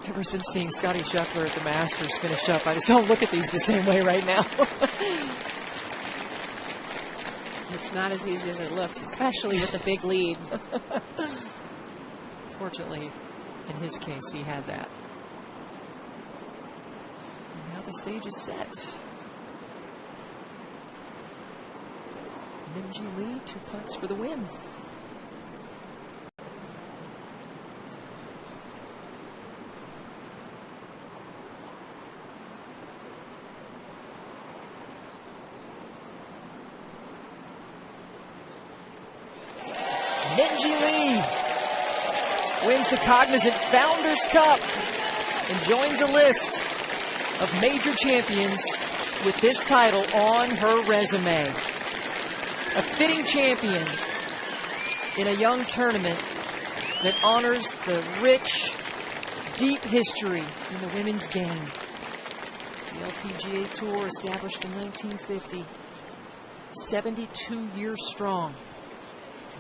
Ever since seeing Scotty Scheffler at the Masters finish up, I just don't look at these the same way right now. It's not as easy as it looks, especially with a big lead. Fortunately, in his case, he had that. And now the stage is set. Minji Lee, 2 putts for the win. Minji Lee wins the Cognizant Founders Cup and joins a list of major champions with this title on her resume. A fitting champion in a young tournament that honors the rich, deep history in the women's game. The LPGA Tour, established in 1950, 72 years strong.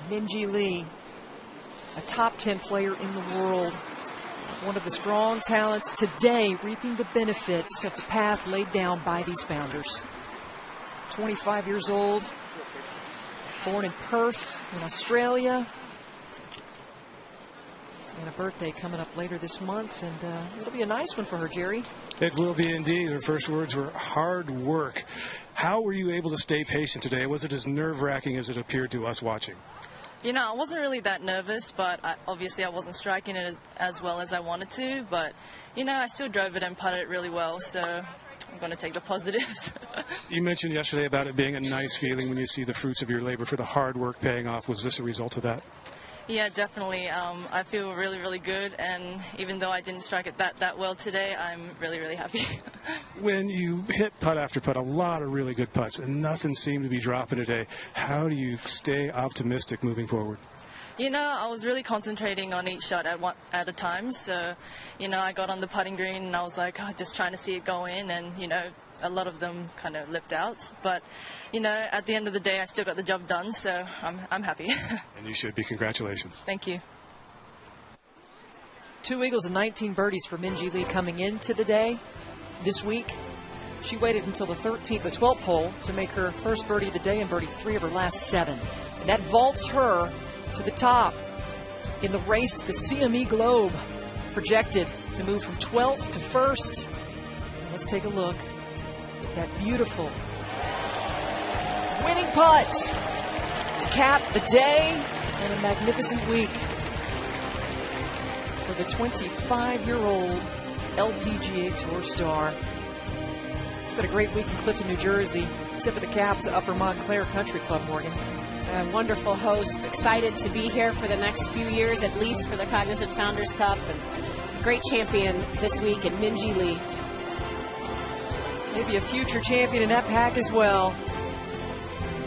Minji Lee, a top 10 player in the world, one of the strong talents today, reaping the benefits of the path laid down by these founders. 25 years old, born in Perth in Australia, and a birthday coming up later this month, and it'll be a nice one for her, Jerry. It will be indeed. Her first words were hard work. How were you able to stay patient today? Was it as nerve-wracking as it appeared to us watching? You know, I wasn't really that nervous, but obviously I wasn't striking it as well as I wanted to. But, you know, I still drove it and putted it really well, so I'm going to take the positives. You mentioned yesterday about it being a nice feeling when you see the fruits of your labor for the hard work paying off. Was this a result of that? Yeah, definitely. I feel really, really good, and even though I didn't strike it that well today, I'm really, really happy. When you hit putt after putt, a lot of really good putts, and nothing seemed to be dropping today, how do you stay optimistic moving forward? You know, I was really concentrating on each shot at a time, so, you know, I got on the putting green, and I was like, just trying to see it go in, and, you know, a lot of them kind of lipped out, but you know, at the end of the day I still got the job done, so I'm happy. And you should be. Congratulations. Thank you. 2 eagles and 19 birdies for Minji Lee coming into the day. This week she waited until the 12th hole to make her first birdie of the day and birdie 3 of her last 7, and that vaults her to the top in the race to the CME Globe, projected to move from 12th to 1st. Let's take a look. That beautiful winning putt to cap the day and a magnificent week for the 25-year-old LPGA Tour star. It's been a great week in Clifton, New Jersey. Tip of the cap to Upper Montclair Country Club, Morgan. A wonderful host, excited to be here for the next few years, at least for the Cognizant Founders Cup, and a great champion this week in Minji Lee. Maybe a future champion in that pack as well.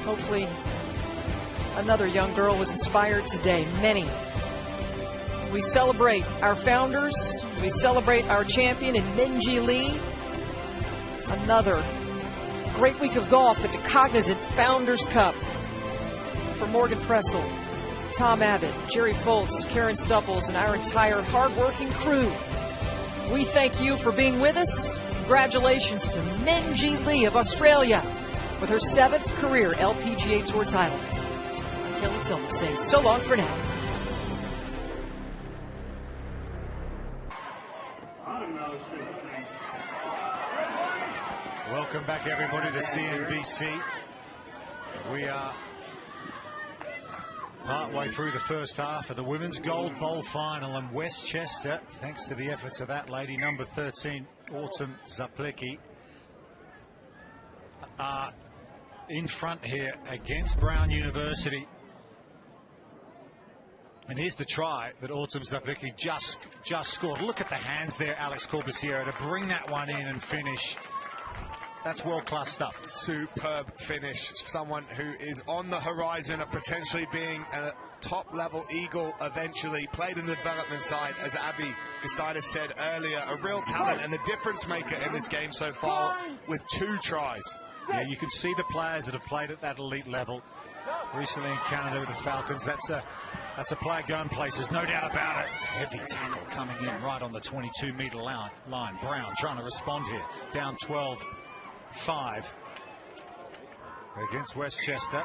Hopefully another young girl was inspired today. Many. We celebrate our founders. We celebrate our champion in Minji Lee. Another great week of golf at the Cognizant Founders Cup. For Morgan Pressel, Tom Abbott, Jerry Foltz, Karen Stupples, and our entire hardworking crew, we thank you for being with us. Congratulations to Minji Lee of Australia with her 7th career LPGA Tour title. I'm Kelly Tillman saying so long for now. Welcome back, everybody, to CNBC. We are partway through the first half of the Women's Gold Bowl Final, and Westchester, thanks to the efforts of that lady, number 13, Autumn Zaplecki, are in front here against Brown University. And here's the try that Autumn Zaplecki just scored. Look at the hands there, Alex Corbisiero, to bring that one in and finish. That's world-class stuff. Superb finish. Someone who is on the horizon of potentially being a top-level Eagle eventually. Played in the development side, as Abby Gustaitis said earlier. A real talent and the difference maker in this game so far with 2 tries. Yeah, you can see the players that have played at that elite level. Recently in Canada with the Falcons. That's a player going places, no doubt about it. Heavy tackle coming in right on the 22-meter line. Brown trying to respond here. Down 12-5 against Westchester.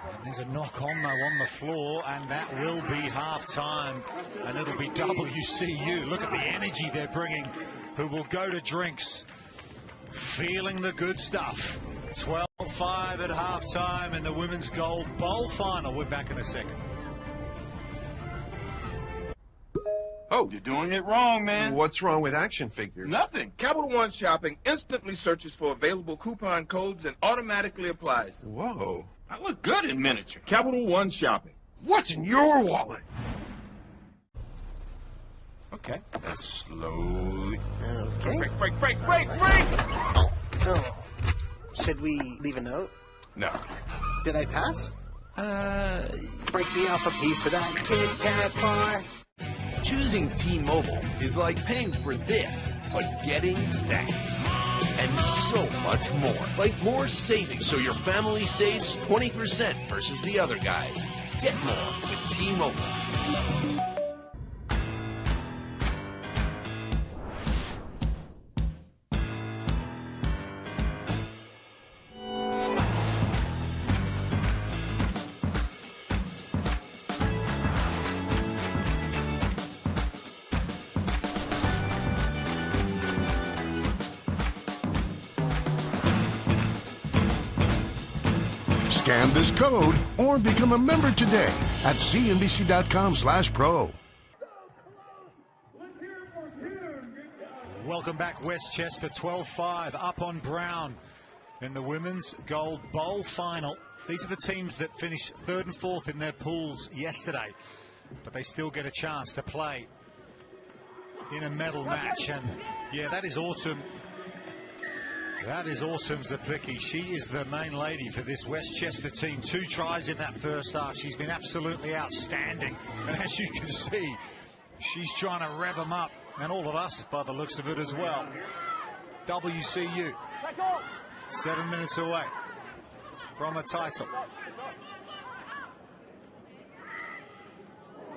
And there's a knock on though on the floor, and that will be half-time, and it'll be WCU. Look at the energy they're bringing, who will go to drinks feeling the good stuff. 12-5 at half-time in the Women's Gold Bowl Final. We're back in a second. Oh, you're doing it wrong, man. What's wrong with action figures? Nothing. Capital One Shopping instantly searches for available coupon codes and automatically applies them. Whoa. I look good in miniature. Capital One Shopping. What's in your wallet? Okay. Let's slowly. Okay. Break! Oh. Should we leave a note? No. Did I pass? Break me off a piece of that Kit Kat bar. Choosing T-Mobile is like paying for this, but getting that. And so much more. Like more savings so your family saves 20% versus the other guys. Get more with T-Mobile. Scan this code or become a member today at cnbc.com/pro. Welcome back, Westchester, 12-5, up on Brown in the Women's Gold Bowl final. These are the teams that finished 3rd and 4th in their pools yesterday, but they still get a chance to play in a medal match. And yeah, that is Autumn. That is Autumn Zaplicki. She is the main lady for this Westchester team. 2 tries in that first half. She's been absolutely outstanding. And as you can see, she's trying to rev them up. And all of us, by the looks of it as well. WCU, 7 minutes away from a title.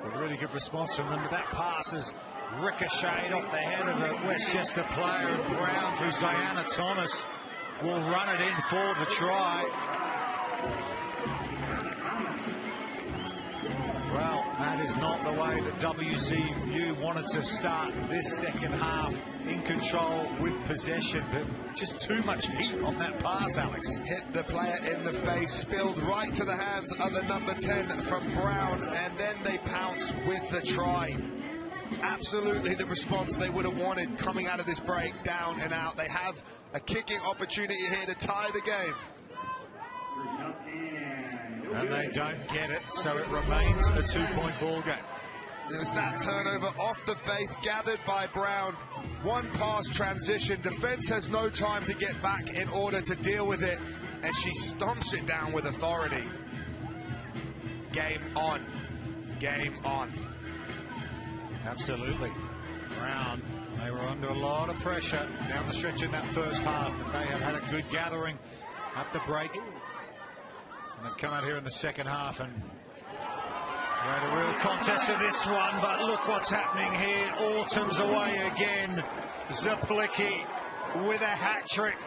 A really good response from them, but that pass is ricocheted off the head of a Westchester player, and Brown through Ziana Thomas will run it in for the try. Well, that is not the way that WCU wanted to start this second half, in control with possession, but just too much heat on that pass, Alex. Hit the player in the face, spilled right to the hands of the number 10 from Brown, and then they pounce with the try. Absolutely the response they would have wanted coming out of this break, down and out. They have a kicking opportunity here to tie the game. And they don't get it, so it remains a 2-point ball game. There's that turnover off the faith gathered by Brown. One pass transition. Defense has no time to get back in order to deal with it, and she stomps it down with authority. Game on. Game on. Absolutely. Brown, they were under a lot of pressure down the stretch in that first half, but they have had a good gathering at the break. And they've come out here in the second half and had a real contest of this one, but look what's happening here. Autumn's away again. Zaplicki with a hat-trick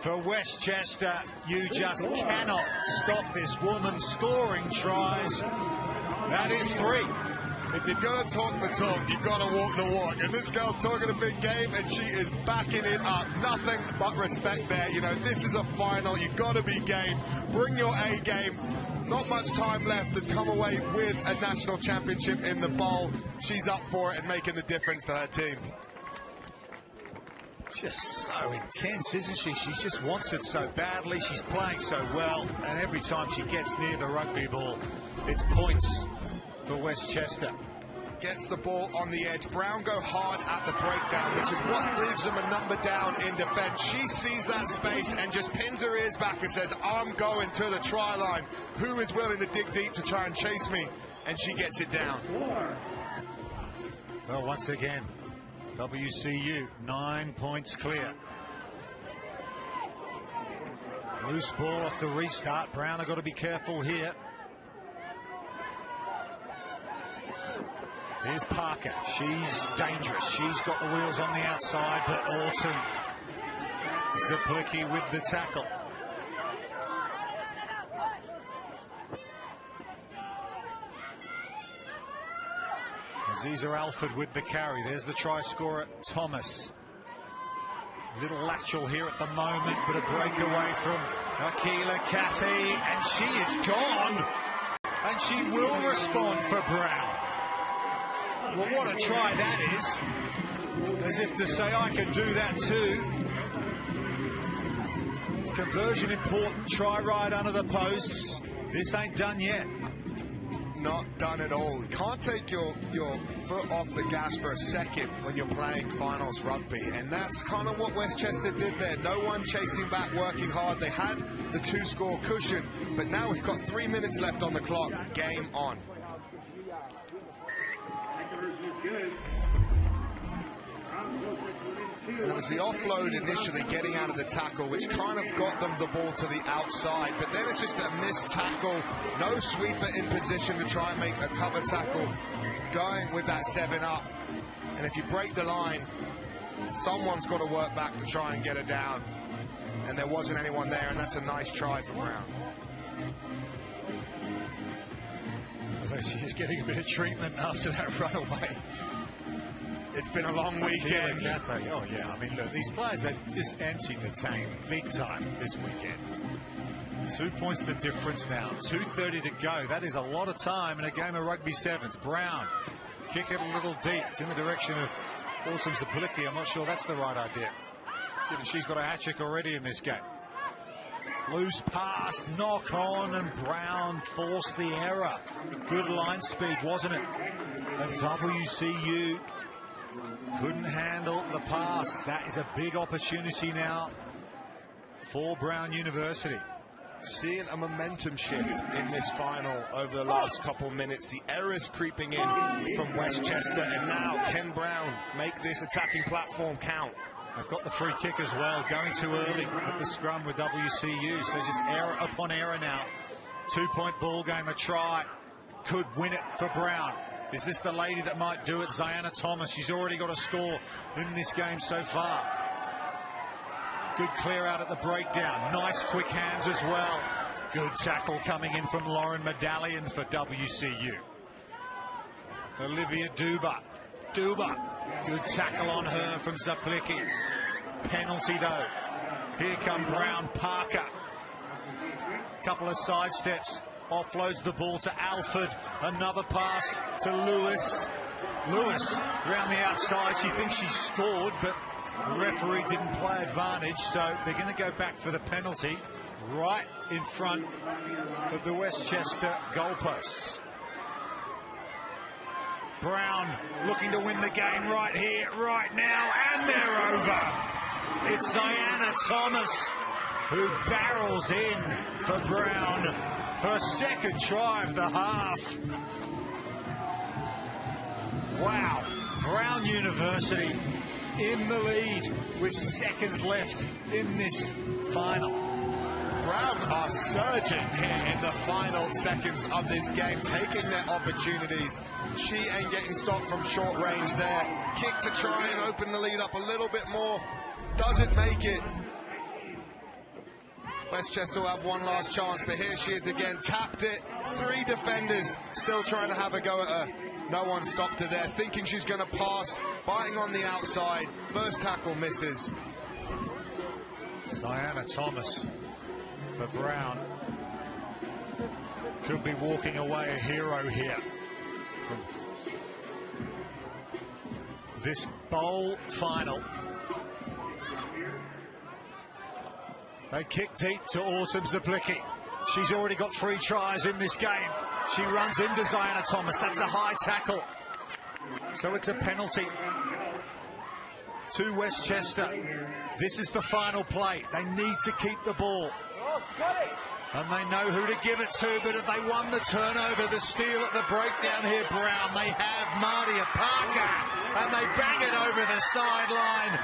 for Westchester. You just cannot stop this woman scoring tries. That is 3. If you're going to talk the talk, you've got to walk the walk. And this girl's talking a big game, and she is backing it up. Nothing but respect there. You know, this is a final. You've got to be game. Bring your A game. Not much time left to come away with a national championship in the bowl. She's up for it and making the difference to her team. Just so intense, isn't she? She just wants it so badly. She's playing so well. And every time she gets near the rugby ball, it's points for Westchester. Gets the ball on the edge. Brown go hard at the breakdown, which is what leaves them a number down in defense. She sees that space and just pins her ears back and says, I'm going to the try line. Who is willing to dig deep to try and chase me? And she gets it down. Well, once again, WCU 9 points clear. Loose ball off the restart. Brown have got to be careful here. Here's Parker. She's dangerous. She's got the wheels on the outside, but Autumn Zaplicki with the tackle. Aziza Alford with the carry. There's the try scorer, Thomas. Little lateral here at the moment, but a breakaway from Akila Cathy, and she is gone. And she will respond for Brown. Well, what a try that is. As if to say, I can do that too. Conversion important. Try right under the posts. This ain't done yet. not done at all. You can't take your foot off the gas for a second when you're playing finals rugby, and that's kind of what Westchester did there. No one chasing back, working hard. They had the 2-score cushion, but now we've got 3 minutes left on the clock. Game on. And it was the offload initially getting out of the tackle, which kind of got them the ball to the outside. But then it's just a missed tackle. No sweeper in position to try and make a cover tackle going with that 7-up. And if you break the line, someone's got to work back to try and get it down. And there wasn't anyone there, and that's a nice try from Brown. She's getting a bit of treatment after that runaway. It's been a long weekend. Oh, yeah. I mean, look, these players are just emptying the tank big time this weekend. 2 points the difference now. 2:30 to go. That is a lot of time in a game of rugby sevens. Brown, kick it a little deep. It's in the direction of Awesome Zaplicki. I'm not sure that's the right idea, given she's got a hat-trick already in this game. Loose pass, knock on, and Brown forced the error. Good line speed, wasn't it? And WCU couldn't handle the pass. That is a big opportunity now for Brown University. Seeing a momentum shift in this final over the last couple minutes. The errors creeping in from Westchester, and now can Brown make this attacking platform count? They've got the free kick as well, going too early at the scrum with WCU. So just error upon error now. 2-point ball game, a try. Could win it for Brown. Is this the lady that might do it? Ziana Thomas. She's already got a score in this game so far. Good clear out at the breakdown. Nice quick hands as well. Good tackle coming in from Lauren Medallion for WCU. Olivia Duba. Good tackle on her from Zaplicki. Penalty though. Here come Brown. Parker. Couple of side steps. Offloads the ball to Alford. Another pass to Lewis. Lewis around the outside. She thinks she scored, but the referee didn't play advantage, so they're going to go back for the penalty right in front of the Westchester goalposts. Brown looking to win the game right here, right now, and they're over. It's Ziana Thomas who barrels in for Brown. Her second try of the half. Wow. Brown University in the lead with seconds left in this final. Brown are surging here in the final seconds of this game, taking their opportunities. She ain't getting stopped from short range there. Kick to try and open the lead up a little bit more. Doesn't make it. Westchester will have one last chance, but here she is again. Tapped it. 3 defenders still trying to have a go at her. No one stopped her there, thinking she's going to pass, biting on the outside. First tackle misses. Ziana Thomas for Brown. Could be walking away a hero here from this bowl final. They kick deep to Autumn Zaplicki. She's already got 3 tries in this game. She runs into Ziana Thomas. That's a high tackle. So it's a penalty to Westchester. This is the final play. They need to keep the ball. And they know who to give it to, but if they won the turnover, the steal at the breakdown here, Brown, they have Martia Parker, and they bang it over the sideline.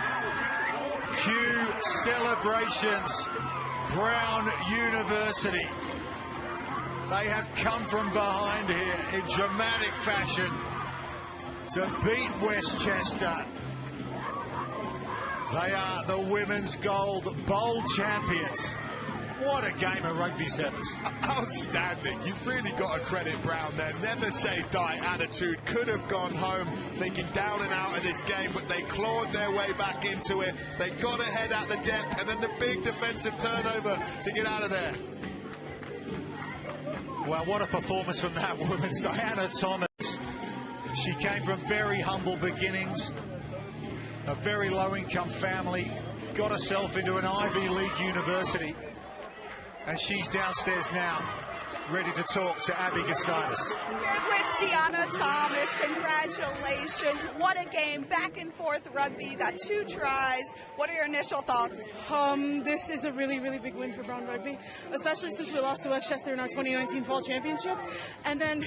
Cue celebrations. Brown University. They have come from behind here in dramatic fashion to beat Westchester. They are the Women's Gold Bowl champions. What a game of rugby sevens. Outstanding. You've really got to credit Brown there. Never say die attitude. Could have gone home thinking down and out of this game, but they clawed their way back into it. They got ahead at the depth, and then the big defensive turnover to get out of there. Well, what a performance from that woman, Ziana Thomas. She came from very humble beginnings, a very low-income family, got herself into an Ivy League university, and she's downstairs now ready to talk to Abby Gustavus. With Tiana Thomas, congratulations. What a game, back and forth rugby. You got 2 tries. What are your initial thoughts? This is a really, really big win for Brown Rugby, especially since we lost to Westchester in our 2019 Fall Championship. And then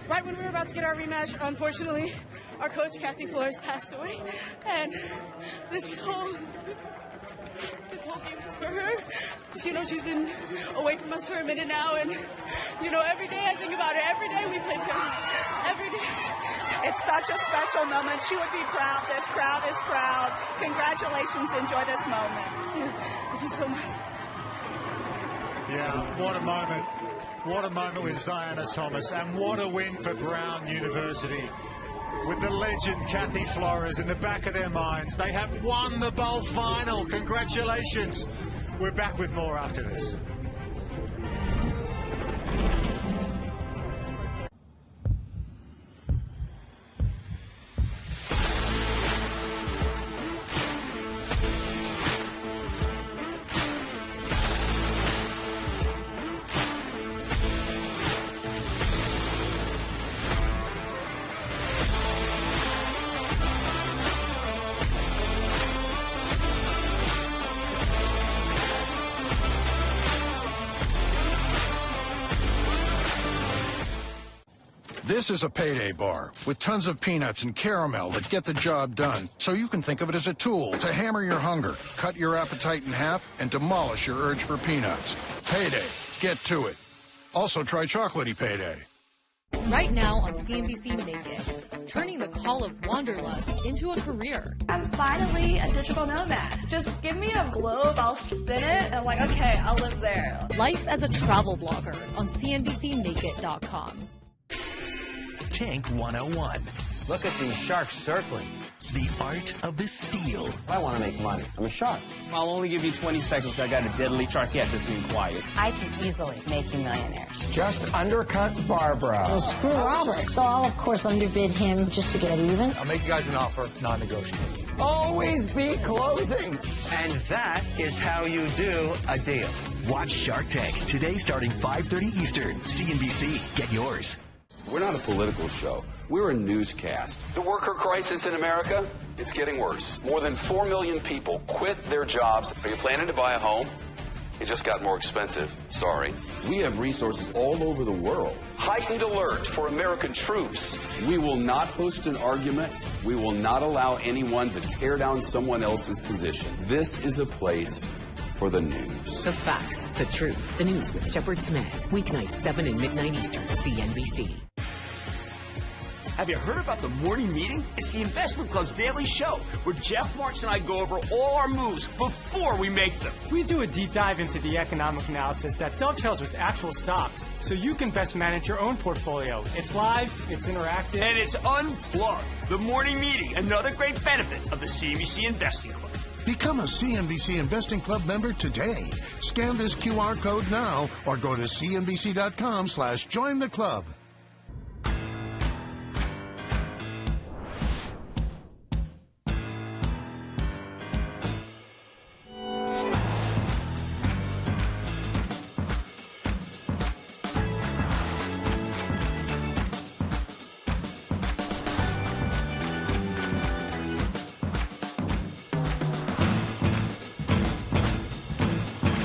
right when we were about to get our rematch, unfortunately, our coach, Kathy Flores, passed away. And this whole game was for her. She's been away from us for a minute now, and, every day I think about her. Every day we play together. Every day. It's such a special moment. She would be proud. This crowd is proud. Congratulations. Enjoy this moment. Thank you so much. Yeah, what a moment. What a moment with Ziona Thomas, and what a win for Brown University. With the legend Kathy Flores in the back of their minds, they have won the bowl final. Congratulations. We're back with more after this. This is a payday bar with tons of peanuts and caramel that get the job done, so you can think of it as a tool to hammer your hunger, cut your appetite in half, and demolish your urge for peanuts. Payday. Get to it. Also try chocolatey payday. Right now on CNBC Make It, turning the call of wanderlust into a career. I'm finally a digital nomad. Just give me a globe, I'll spin it, and I'm like, okay, I'll live there. Life as a travel blogger on CNBCMakeIt.com. Tank 101. Look at these sharks circling. The art of the steal. I want to make money. I'm a shark. I'll only give you 20 seconds. I got a deadly shark. Yeah, just being quiet. I can easily make you millionaires. Just undercut Barbara. Well, screw Robert. So I'll, of course, underbid him just to get even. I'll make you guys an offer, non-negotiable. Always be closing. And that is how you do a deal. Watch Shark Tank today starting 5:30 Eastern. CNBC. Get yours. We're not a political show. We're a newscast. The worker crisis in America, it's getting worse. More than 4 million people quit their jobs. Are you planning to buy a home? It just got more expensive. Sorry. We have resources all over the world. Heightened alert for American troops. We will not host an argument. We will not allow anyone to tear down someone else's position. This is a place for the news. The facts, the truth, the news with Shepard Smith. Weeknights 7 and midnight Eastern, CNBC. Have you heard about the morning meeting? It's the Investment Club's daily show where Jeff Marks and I go over all our moves before we make them. We do a deep dive into the economic analysis that dovetails with actual stocks so you can best manage your own portfolio. It's live, it's interactive, and it's unplugged. The morning meeting, another great benefit of the CNBC Investing Club. Become a CNBC Investing Club member today. Scan this QR code now or go to cnbc.com/join the club.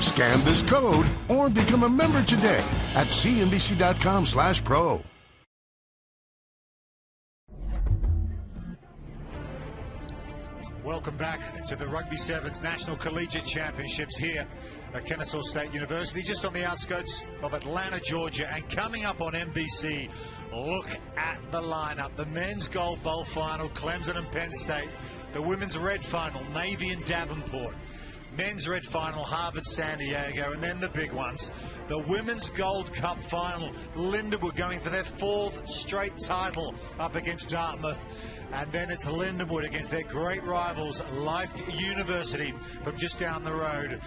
Scan this code or become a member today at cnbc.com/pro. Welcome back to the Rugby Sevens National Collegiate Championships here at Kennesaw State University, just on the outskirts of Atlanta, Georgia. And coming up on NBC, look at the lineup. The men's Gold Bowl final, Clemson and Penn State. The women's red final, Navy and Davenport. Men's red final, Harvard, San Diego, and then the big ones. The Women's Gold Cup final, Lindenwood going for their 4th straight title up against Dartmouth. And then it's Lindenwood against their great rivals, Life University, from just down the road.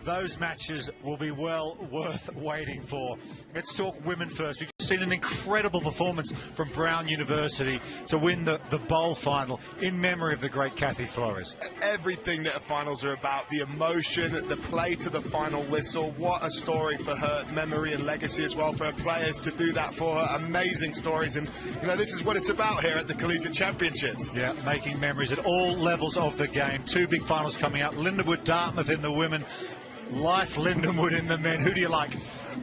Those matches will be well worth waiting for. Let's talk women first. We've seen an incredible performance from Brown University to win the bowl final in memory of the great Kathy Flores. Everything that the finals are about, the emotion, the play to the final whistle. What a story for her memory and legacy as well, for her players to do that for her. Amazing stories, and you know, this is what it's about here at the Collegiate Championships. Yeah, making memories at all levels of the game. Two big finals coming up. Lindenwood Dartmouth in the women, Life Lindenwood in the men. Who do you like?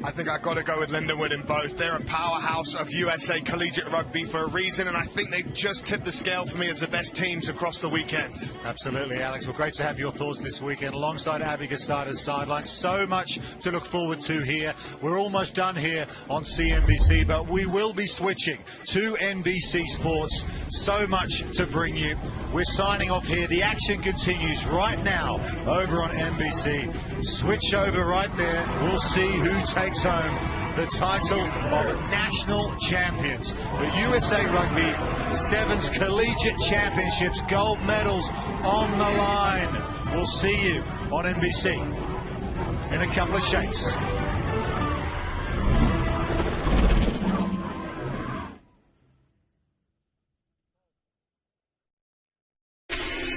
I think I've got to go with Lindenwood in both. They're a powerhouse of USA collegiate rugby for a reason, and I think they've just tipped the scale for me as the best teams across the weekend. Absolutely, Alex. Well, great to have your thoughts this weekend alongside Abby Gastada's sideline. So much to look forward to here. We're almost done here on CNBC, but we will be switching to NBC Sports. So much to bring you. We're signing off here. The action continues right now over on NBC. Switch over right there. We'll see who takes home the title of national champions. The USA Rugby Sevens Collegiate Championships, gold medals on the line. We'll see you on NBC in a couple of shakes.